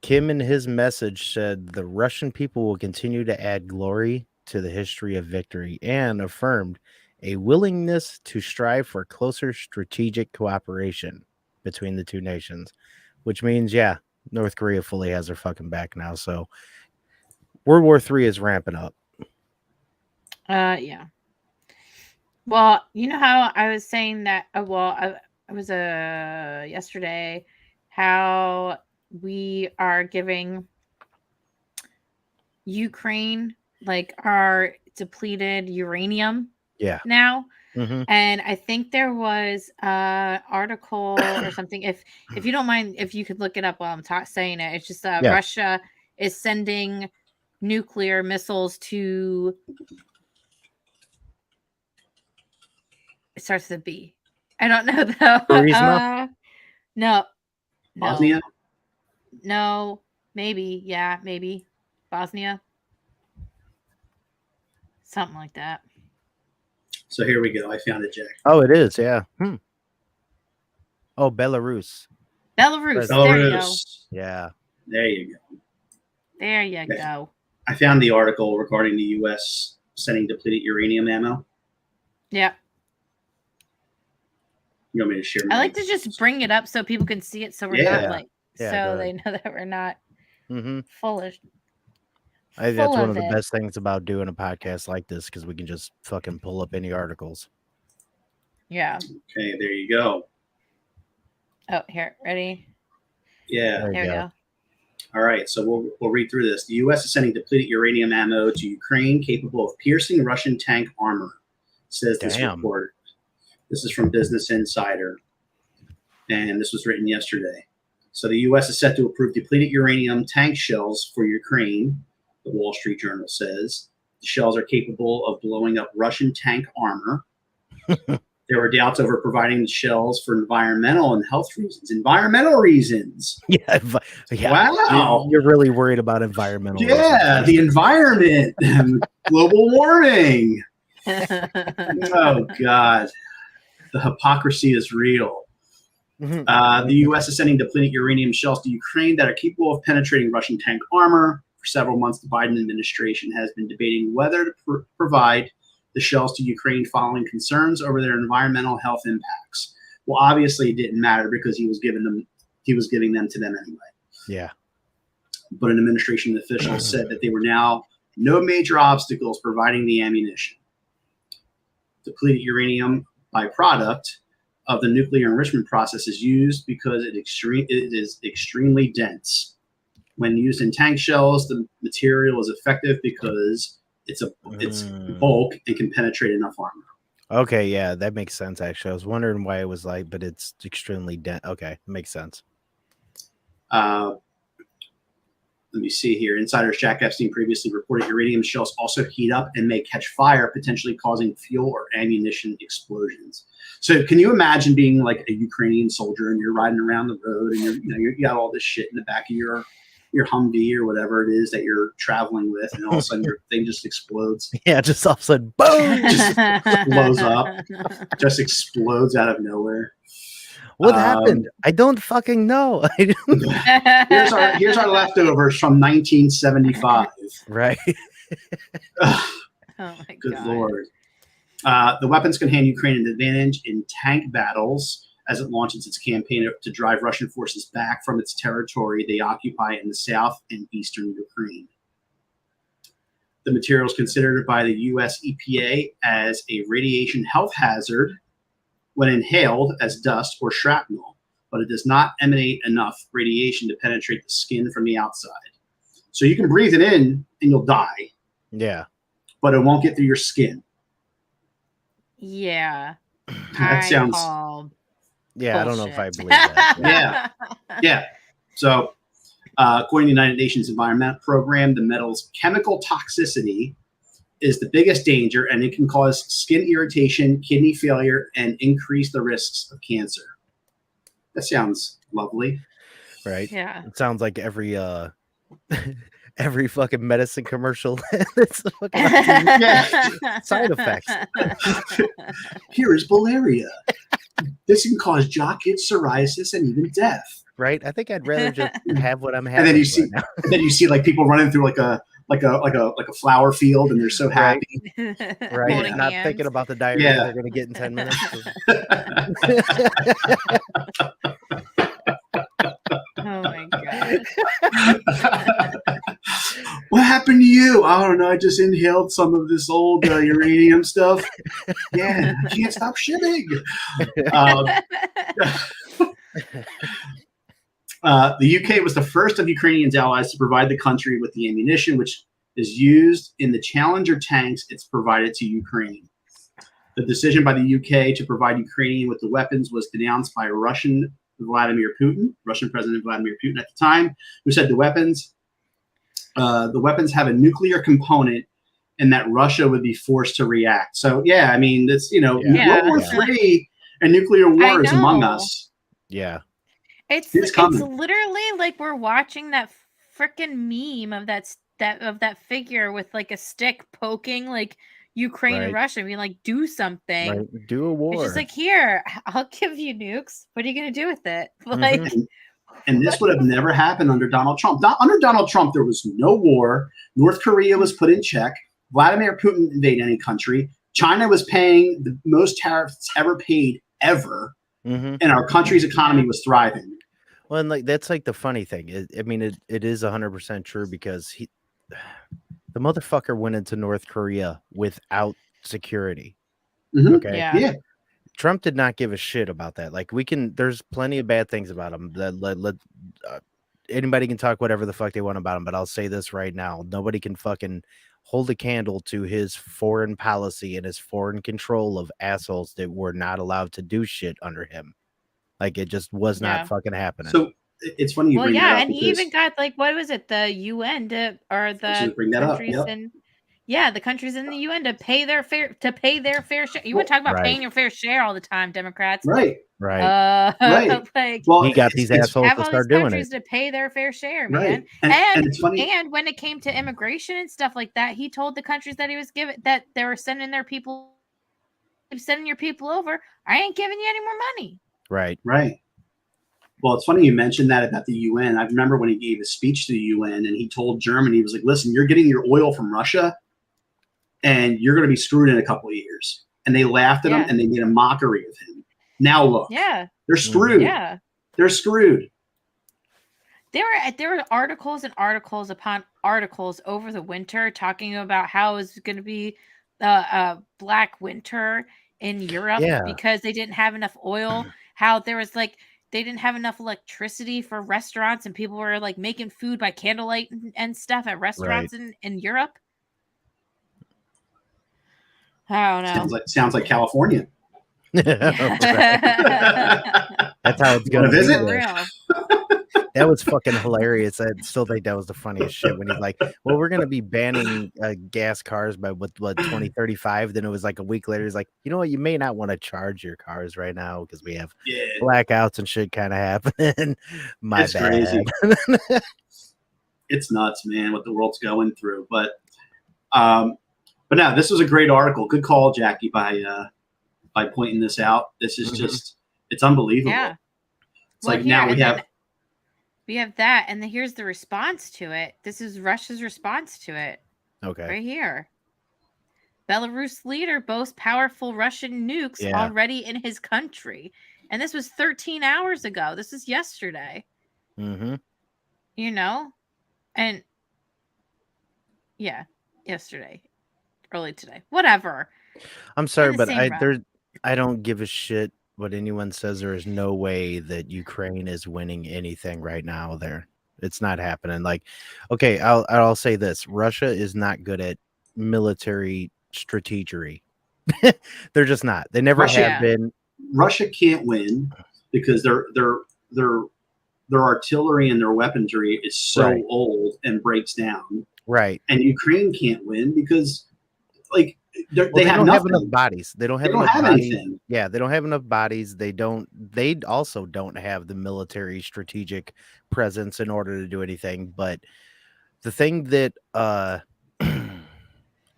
Kim in his message said the Russian people will continue to add glory to the history of victory, and affirmed a willingness to strive for closer strategic cooperation between the two nations, which means, yeah, North Korea fully has their fucking back now. So World War III is ramping up. Yeah. Well, you know how I was saying that, I was yesterday, how we are giving Ukraine like our depleted uranium now. Mm-hmm. And I think there was an article or something, if you don't mind, if you could look it up while I'm saying it. It's just Russia is sending nuclear missiles to, it starts with a B. I don't know though. No. Bosnia? No, maybe. Yeah, maybe. Bosnia. Something like that. So here we go. I found it, Jack. Oh, it is. Yeah. Oh, Belarus. Belarus. There you go. Yeah. There you go. There you go. I found the article regarding the U.S. sending depleted uranium ammo. Yeah. You want me to share? I like to just bring it up so people can see it, so we're not like, so they know that we're not foolish. I think that's one of the best things about doing a podcast like this, because we can just fucking pull up any articles. Yeah. Okay, there you go. Oh, here, ready? Yeah. There we go. All right, so we'll read through this. The U.S. is sending depleted uranium ammo to Ukraine capable of piercing Russian tank armor, says this report. This is from Business Insider, and this was written yesterday. So the U.S. is set to approve depleted uranium tank shells for Ukraine, the Wall Street Journal says. The shells are capable of blowing up Russian tank armor. There were doubts over providing the shells for environmental and health reasons. Environmental reasons. Yeah. Wow. You're really worried about environmental reasons. The environment. Global warming. Oh, God. The hypocrisy is real. The U.S. is sending depleted uranium shells to Ukraine that are capable of penetrating Russian tank armor. For several months, the Biden administration has been debating whether to provide the shells to Ukraine following concerns over their environmental health impacts. Well, obviously it didn't matter because he was giving them to them anyway. Yeah. But an administration official said that they were now no major obstacles providing the ammunition. Depleted uranium byproduct of the nuclear enrichment process is used because it is extremely dense. When used in tank shells, the material is effective because it's bulk and can penetrate enough armor. Okay, yeah, that makes sense. Actually, I was wondering why it was like, but it's extremely dense. Okay, makes sense. let me see here. Insiders Jack Epstein previously reported uranium shells also heat up and may catch fire, potentially causing fuel or ammunition explosions. So can you imagine being like a Ukrainian soldier and you're riding around the road and you got all this shit in the back of your Humvee or whatever it is that you're traveling with, and all of a sudden your thing just explodes. Yeah, just all of a sudden, boom, just blows up, just explodes out of nowhere. What happened? I don't fucking know. Here's our leftovers from 1975. Right. Oh my Good God. Lord. The weapons can hand Ukraine an advantage in tank battles as it launches its campaign to drive Russian forces back from its territory they occupy in the south and eastern Ukraine. The material is considered by the U.S. EPA as a radiation health hazard when inhaled as dust or shrapnel, but it does not emanate enough radiation to penetrate the skin from the outside. So you can breathe it in and you'll die. Yeah. But it won't get through your skin. Yeah. That sounds... Yeah, I don't know if I believe that. Yeah. So, according to the United Nations Environment Program, the metal's chemical toxicity is the biggest danger, and it can cause skin irritation, kidney failure, and increase the risks of cancer. That sounds lovely. Right? Yeah. It sounds like every every fucking medicine commercial that's fucking side effects. Here is Valeria. This can cause jock itch, psoriasis, and even death. Right? I think I'd rather just have what I'm having. And then you see like people running through like a flower field, and they're so happy. Right? Yeah. Not thinking about the diarrhea they're going to get in 10 minutes. Oh my God. What happened to you? I don't know. I just inhaled some of this old uranium stuff. Yeah, I can't stop shitting. The UK was the first of Ukrainians' allies to provide the country with the ammunition, which is used in the Challenger tanks it's provided to Ukraine. The decision by the UK to provide Ukraine with the weapons was denounced by Russian President Vladimir Putin at the time, who said the weapons have a nuclear component and that Russia would be forced to react. So, yeah, I mean, it's, World War III and nuclear war is among us. Yeah. It's literally like we're watching that freaking meme of that figure with like a stick poking like Ukraine and Russia, being like, do something. Right. Do a war. It's just like, here, I'll give you nukes. What are you gonna do with it? Like, and this would have never happened under Donald Trump. Under Donald Trump, there was no war. North Korea was put in check. Vladimir Putin invaded any country. China was paying the most tariffs ever paid ever, and our country's economy was thriving. Well, and like that's like the funny thing. It is 100% true because the motherfucker went into North Korea without security. Okay. Yeah. Trump did not give a shit about that. Like there's plenty of bad things about him. Anybody can talk whatever the fuck they want about him, but I'll say this right now: nobody can fucking hold a candle to his foreign policy and his foreign control of assholes that were not allowed to do shit under him. Like it just was not fucking happening. So it's funny you bring that up. And he even got like, what was it, the UN the countries the countries in the UN to pay their fair share. You want to talk about paying your fair share all the time, Democrats? Right. Like, well, he got these assholes to start doing it to pay their fair share, man. And it's funny. And when it came to immigration and stuff like that, he told the countries that he was that they were sending your people over. I ain't giving you any more money. Right. Well, it's funny you mentioned that about the UN. I remember when he gave a speech to the UN and he told Germany, he was like, listen, you're getting your oil from Russia and you're going to be screwed in a couple of years. And they laughed at him and they made a mockery of him. Now look, they're screwed. Yeah, they're screwed. There were articles and articles upon articles over the winter talking about how it was going to be a black winter in Europe because they didn't have enough oil. How there was like they didn't have enough electricity for restaurants, and people were like making food by candlelight and stuff at restaurants in Europe. I don't know. Sounds like California. That's how it's going to visit. That was fucking hilarious. I still think that was the funniest shit when he's like, well, we're going to be banning gas cars by what 2035. Then it was like a week later. He's like, you know what? You may not want to charge your cars right now because we have blackouts and shit kind of happening. It's crazy. It's nuts, man, what the world's going through. But no, this was a great article. Good call, Jackie, by pointing this out. This is just, it's unbelievable. Yeah. It's like now we have that, and then here's the response to it. This is Russia's response to it. Okay. Right here. Belarus leader boasts powerful Russian nukes already in his country. And this was 13 hours ago. This is yesterday. Mm-hmm. You know? And yesterday. Early today. Whatever. I'm sorry, but I don't give a shit what anyone says. There is no way that Ukraine is winning anything right now there. It's not happening. Like, okay, I'll say this. Russia is not good at military strategery. They're just not. They never have been. Russia can't win because their artillery and their weaponry is so old and breaks down. Right. And Ukraine can't win because like they don't have enough bodies. They don't have anything. Yeah, they don't have enough bodies. They also don't have the military strategic presence in order to do anything. But the thing that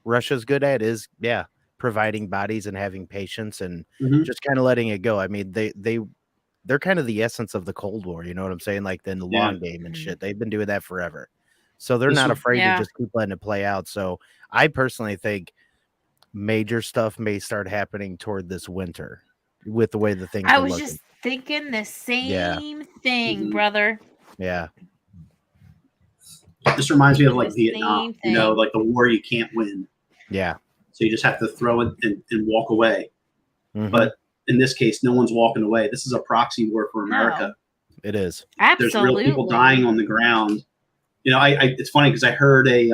Russia's good at is providing bodies and having patience and just kind of letting it go. I mean, they're kind of the essence of the Cold War, you know what I'm saying? Like in the long game and shit. They've been doing that forever. So they're not afraid to just keep letting it play out. So I personally think major stuff may start happening toward this winter with the way the things are looking. Just thinking the same thing, brother. Yeah. This reminds me of like Vietnam, you know, like the war you can't win. Yeah. So you just have to throw it and walk away. But in this case, no one's walking away. This is a proxy war for America. No. It is. Absolutely. There's real people dying on the ground. You know, it's funny because I heard there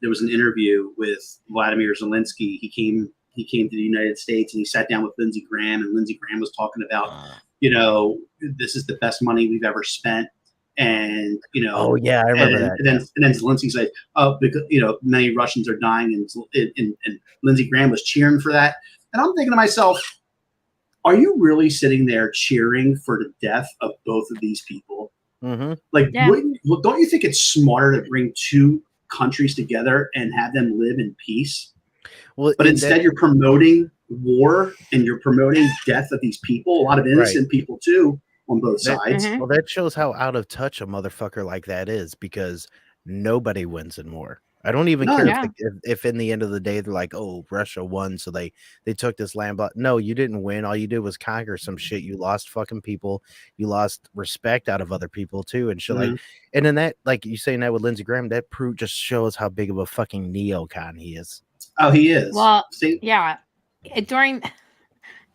was an interview with Vladimir Zelensky. He came to the United States and he sat down with Lindsey Graham, and Lindsey Graham was talking about, you know, this is the best money we've ever spent. And, you know, oh yeah, I remember that. And then Zelensky said, oh, because, you know, many Russians are dying, and Lindsey Graham was cheering for that. And I'm thinking to myself, are you really sitting there cheering for the death of both of these people? Like, don't you think it's smarter to bring two countries together and have them live in peace? Well, but instead you're promoting war and you're promoting death of these people, a lot of innocent people too, on both sides. Well, that shows how out of touch a motherfucker like that is, because nobody wins in war. I don't even care if in the end of the day they're like, oh, Russia won, so they took this land. But no, you didn't win. All you did was conquer some shit. You lost fucking people. You lost respect out of other people too, and shit. Like, and then that, like you saying that with Lindsey Graham, that just shows how big of a fucking neocon he is. Oh, he is. Well,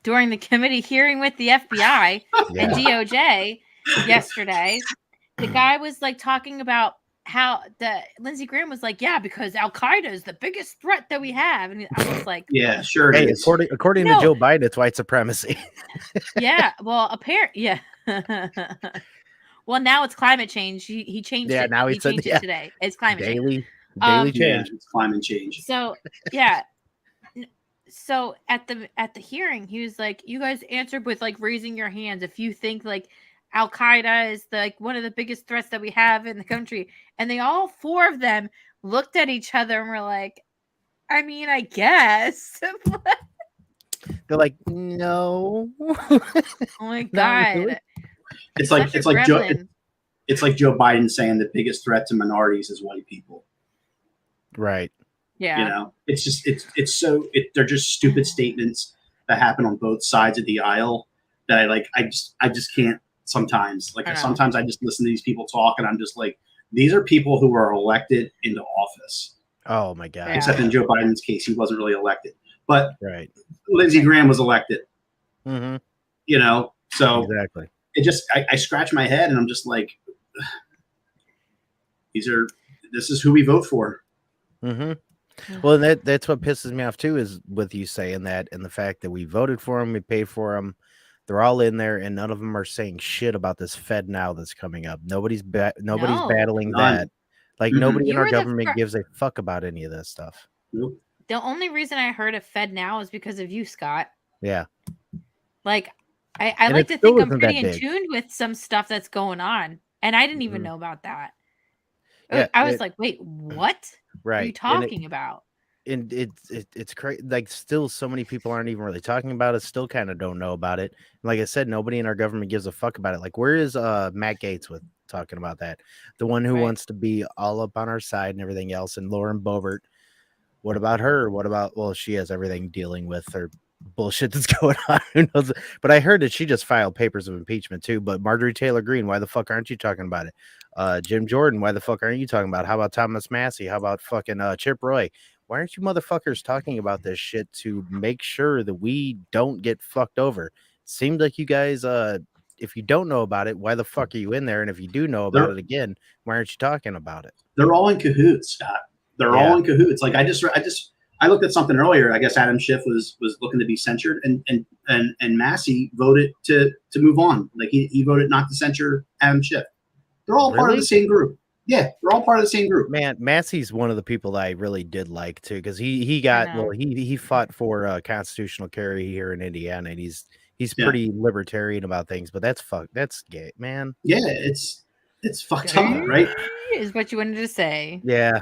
during the committee hearing with the FBI and DOJ yesterday, the guy was like talking about how Lindsey Graham was like, because Al-Qaeda is the biggest threat that we have. And I was like, yeah, sure. Hey, according to Joe Biden, it's white supremacy. Well, apparently, well, now it's climate change. He changed it. Now he changed it today. It's climate change. Daily change. It's climate change. So, so at the hearing, he was like, you guys answered with like raising your hands if you think like Al-Qaeda is one of the biggest threats that we have in the country. And they all four of them looked at each other and were like, I mean, I guess. They're like, no. Oh my God. Really. It's like Joe Biden saying the biggest threat to minorities is white people. Right. Yeah. You know, it's just they're just stupid statements that happen on both sides of the aisle that I just can't sometimes. Like sometimes I just listen to these people talk and I'm just like, these are people who are elected into office. Oh my God. Except in Joe Biden's case, he wasn't really elected. But Lindsey Graham was elected. You know, so exactly. It just I scratch my head and I'm just like, this is who we vote for. Well, that's what pisses me off too, is with you saying that, and the fact that we voted for him, we paid for him. They're all in there, and none of them are saying shit about this Fed now that's coming up. Nobody's battling that. Like nobody in our government gives a fuck about any of this stuff. Nope. The only reason I heard of Fed now is because of you, Scott. Yeah. Like I like to think I'm pretty in tune with some stuff that's going on, and I didn't even know about that. Yeah, I was like, wait, what? Right. What are you talking about? And it's crazy. Like, still so many people aren't even really talking about it, still kind of don't know about it. And like I said, nobody in our government gives a fuck about it. Like, where is Matt Gaetz with talking about that? The one who wants to be all up on our side and everything else. And Lauren Boebert, what about her? What about, well, she has everything dealing with her bullshit that's going on. Who knows? But I heard that she just filed papers of impeachment too. But Marjorie Taylor Greene, why the fuck aren't you talking about it? Jim Jordan, why the fuck aren't you talking about it? How about Thomas Massey? How about fucking Chip Roy? Why aren't you motherfuckers talking about this shit to make sure that we don't get fucked over? It seems like you guys, if you don't know about it, why the fuck are you in there? And if you do know about it again, why aren't you talking about it? They're all in cahoots, Scott. They're all in cahoots. Like I looked at something earlier. I guess Adam Schiff was looking to be censured, and Massey voted to move on. Like he voted not to censure Adam Schiff. They're all part of the same group. Yeah, they're all part of the same group. Man, Massey's one of the people that I really did like too, because he fought for constitutional carry here in Indiana, and he's pretty libertarian about things. But that's gay, man. Yeah, it's fucked up, right? Is what you wanted to say. Yeah.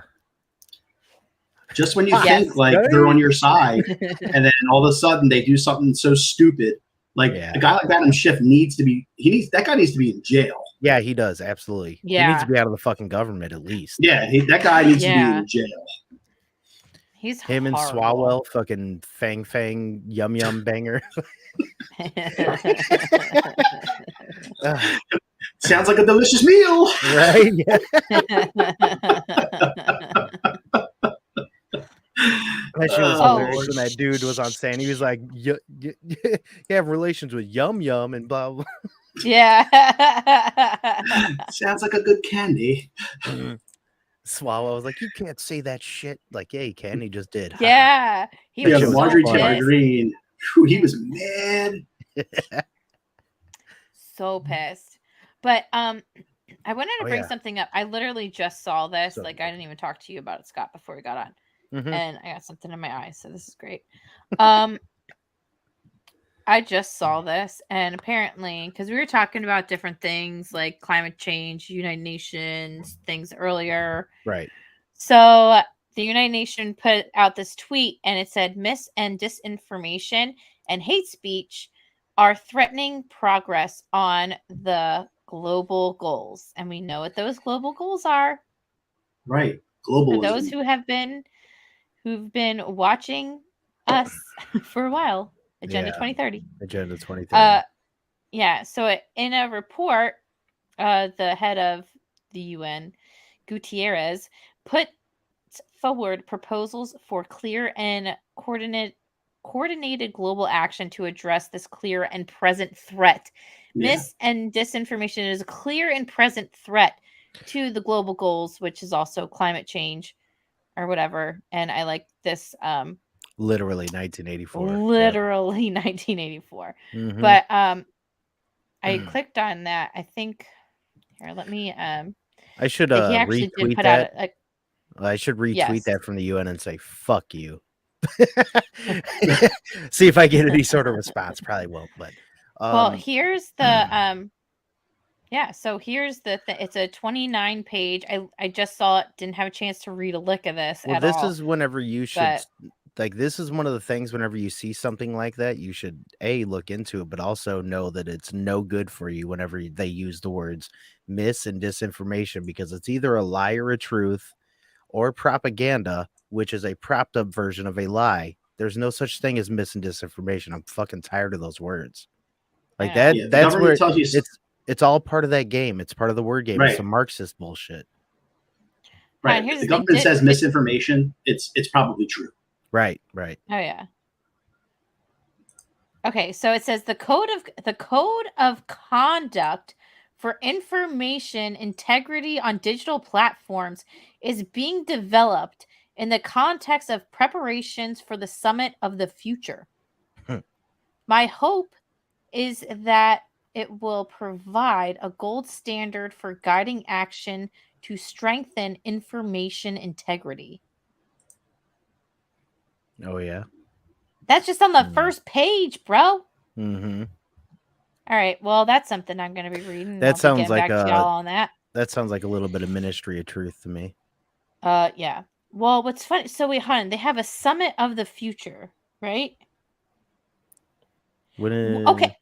Just when you think like they're on your side, and then all of a sudden they do something so stupid. Like a guy like Adam Schiff needs to be in jail. Yeah, he does. Absolutely. Yeah. He needs to be out of the fucking government at least. Yeah, that guy needs to be in jail. He's him horrible. And Swalwell, fucking Fang Yum Yum banger. Sounds like a delicious meal. Right? Yeah. That shit was hilarious when that dude was on saying he was like, you have relations with Yum Yum and blah blah. Yeah. Sounds like a good candy. Swallow was like, you can't say that shit. Like, yeah, he can. He just did. Yeah. Marjorie Taylor Greene. He was mad. So pissed. But I wanted to bring something up. I literally just saw this. Like, I didn't even talk to you about it, Scott, before we got on. Mm-hmm. And I got something in my eye, so this is great. I just saw this, and apparently, because we were talking about different things like climate change, United Nations, things earlier. Right. So the United Nations put out this tweet, and it said, mis and disinformation and hate speech are threatening progress on the global goals. And we know what those global goals are. Right. Globalism. For those who've been watching us for a while. Agenda 2030. Agenda 2030. Yeah. So in a report, the head of the UN, Gutierrez, put forward proposals for clear and coordinated global action to address this clear and present threat. Mis and disinformation is a clear and present threat to the global goals, which is also climate change or whatever. And I like this. Literally 1984. Literally 1984. Mm-hmm. But I clicked on that. I think here, let me I should retweet that. I should retweet that from the UN and say fuck you. See if I get any sort of response. Probably won't, but well, here's the so here's the it's a 29 page. I just saw it, didn't have a chance to read a lick of this. Well, this is whenever you should like, this is one of the things whenever you see something like that, you should look into it, but also know that it's no good for you whenever they use the words mis and disinformation, because it's either a lie or a truth, or propaganda, which is a propped up version of a lie. There's no such thing as mis and disinformation. I'm fucking tired of those words. Like that. Yeah, that's where it's all part of that game. It's part of the word game. Right. It's some Marxist bullshit. Right. If the government says misinformation, it's probably true. Right. Oh yeah. Okay, so it says the code of conduct for information integrity on digital platforms is being developed in the context of preparations for the Summit of the Future. My hope is that it will provide a gold standard for guiding action to strengthen information integrity. Oh, yeah. That's just on the first page, bro. Mm-hmm. All right. Well, that's something I'm going to be reading. That sounds like y'all on that. That sounds like a little bit of Ministry of Truth to me. Yeah. Well, what's funny? So they have a Summit of the Future, right? Okay.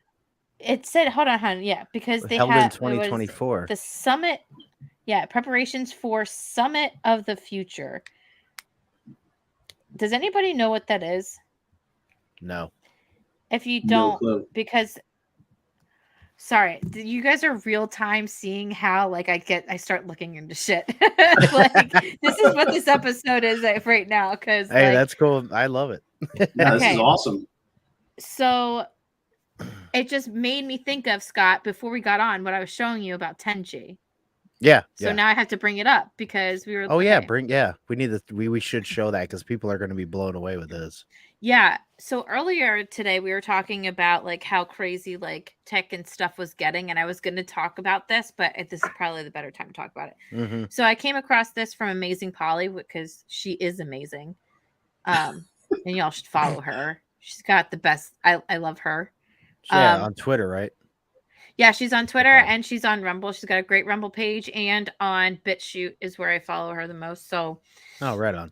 It said, hold on, hon. Yeah, because they held had in 2024. The Summit. Yeah, preparations for Summit of the Future. Does anybody know what that is? No. If you don't, because sorry, you guys are real time seeing how like I start looking into shit. Like this is what this episode is right now. Because hey, that's cool. I love it. Yeah, this is awesome. So it just made me think of, Scott, before we got on, what I was showing you about 10G. Yeah. So now I have to bring it up because we were. Oh yeah, we need we should show that because people are going to be blown away with this. Yeah. So earlier today we were talking about like how crazy like tech and stuff was getting, and I was going to talk about this, but this is probably the better time to talk about it. Mm-hmm. So I came across this from Amazing Polly because she is amazing, and y'all should follow her. She's got the best. I love her. Yeah, on Twitter, right? Yeah, she's on Twitter and she's on Rumble. She's got a great Rumble page, and on BitChute is where I follow her the most. So, right on.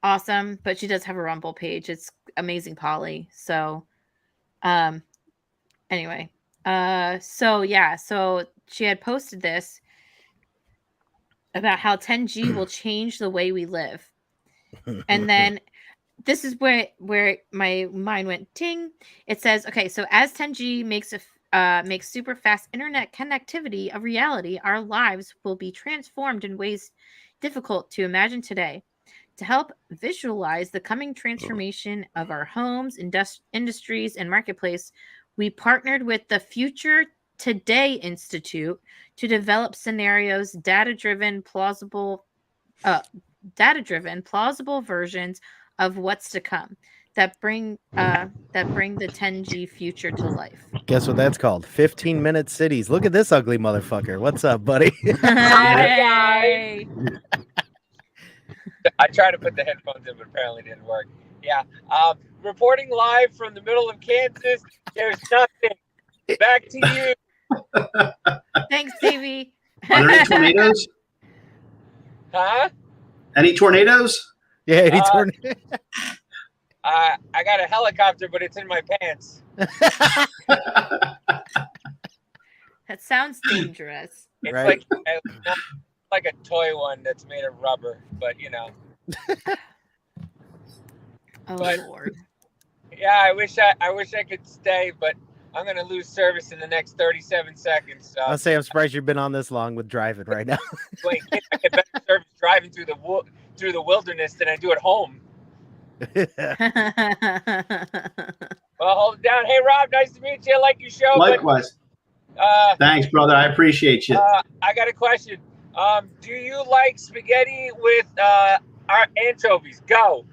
Awesome, but she does have a Rumble page. It's Amazing Polly. So, anyway, so she had posted this about how 10G will change the way we live, and then this is where my mind went ting. It says, okay, so as 10G makes super fast internet connectivity a reality, our lives will be transformed in ways difficult to imagine today. To help visualize the coming transformation of our homes, industries, and marketplace, we partnered with the Future Today Institute to develop scenarios, data-driven, plausible versions of what's to come that bring the 10G future to life. Guess what that's called? 15-minute cities. Look at this ugly motherfucker. What's up, buddy? Hey. I tried to put the headphones in, but apparently didn't work. Yeah. Reporting live from the middle of Kansas. There's nothing. Back to you. Thanks, Davey. Are there any tornadoes? Huh? Any tornadoes? Yeah, any tornadoes. I got a helicopter, but it's in my pants. That sounds dangerous. It's right? like a toy one that's made of rubber, but you know. Lord. Yeah, I wish I could stay, but I'm gonna lose service in the next 37 seconds. So. I'll say I'm surprised you've been on this long with driving right now. Wait, I get better service driving through the wilderness than I do at home. Well, hold it down. Hey, Rob, nice to meet you. I like your show. Likewise. Thanks, brother. I appreciate you. I got a question. Do you like spaghetti with our anchovies? Go.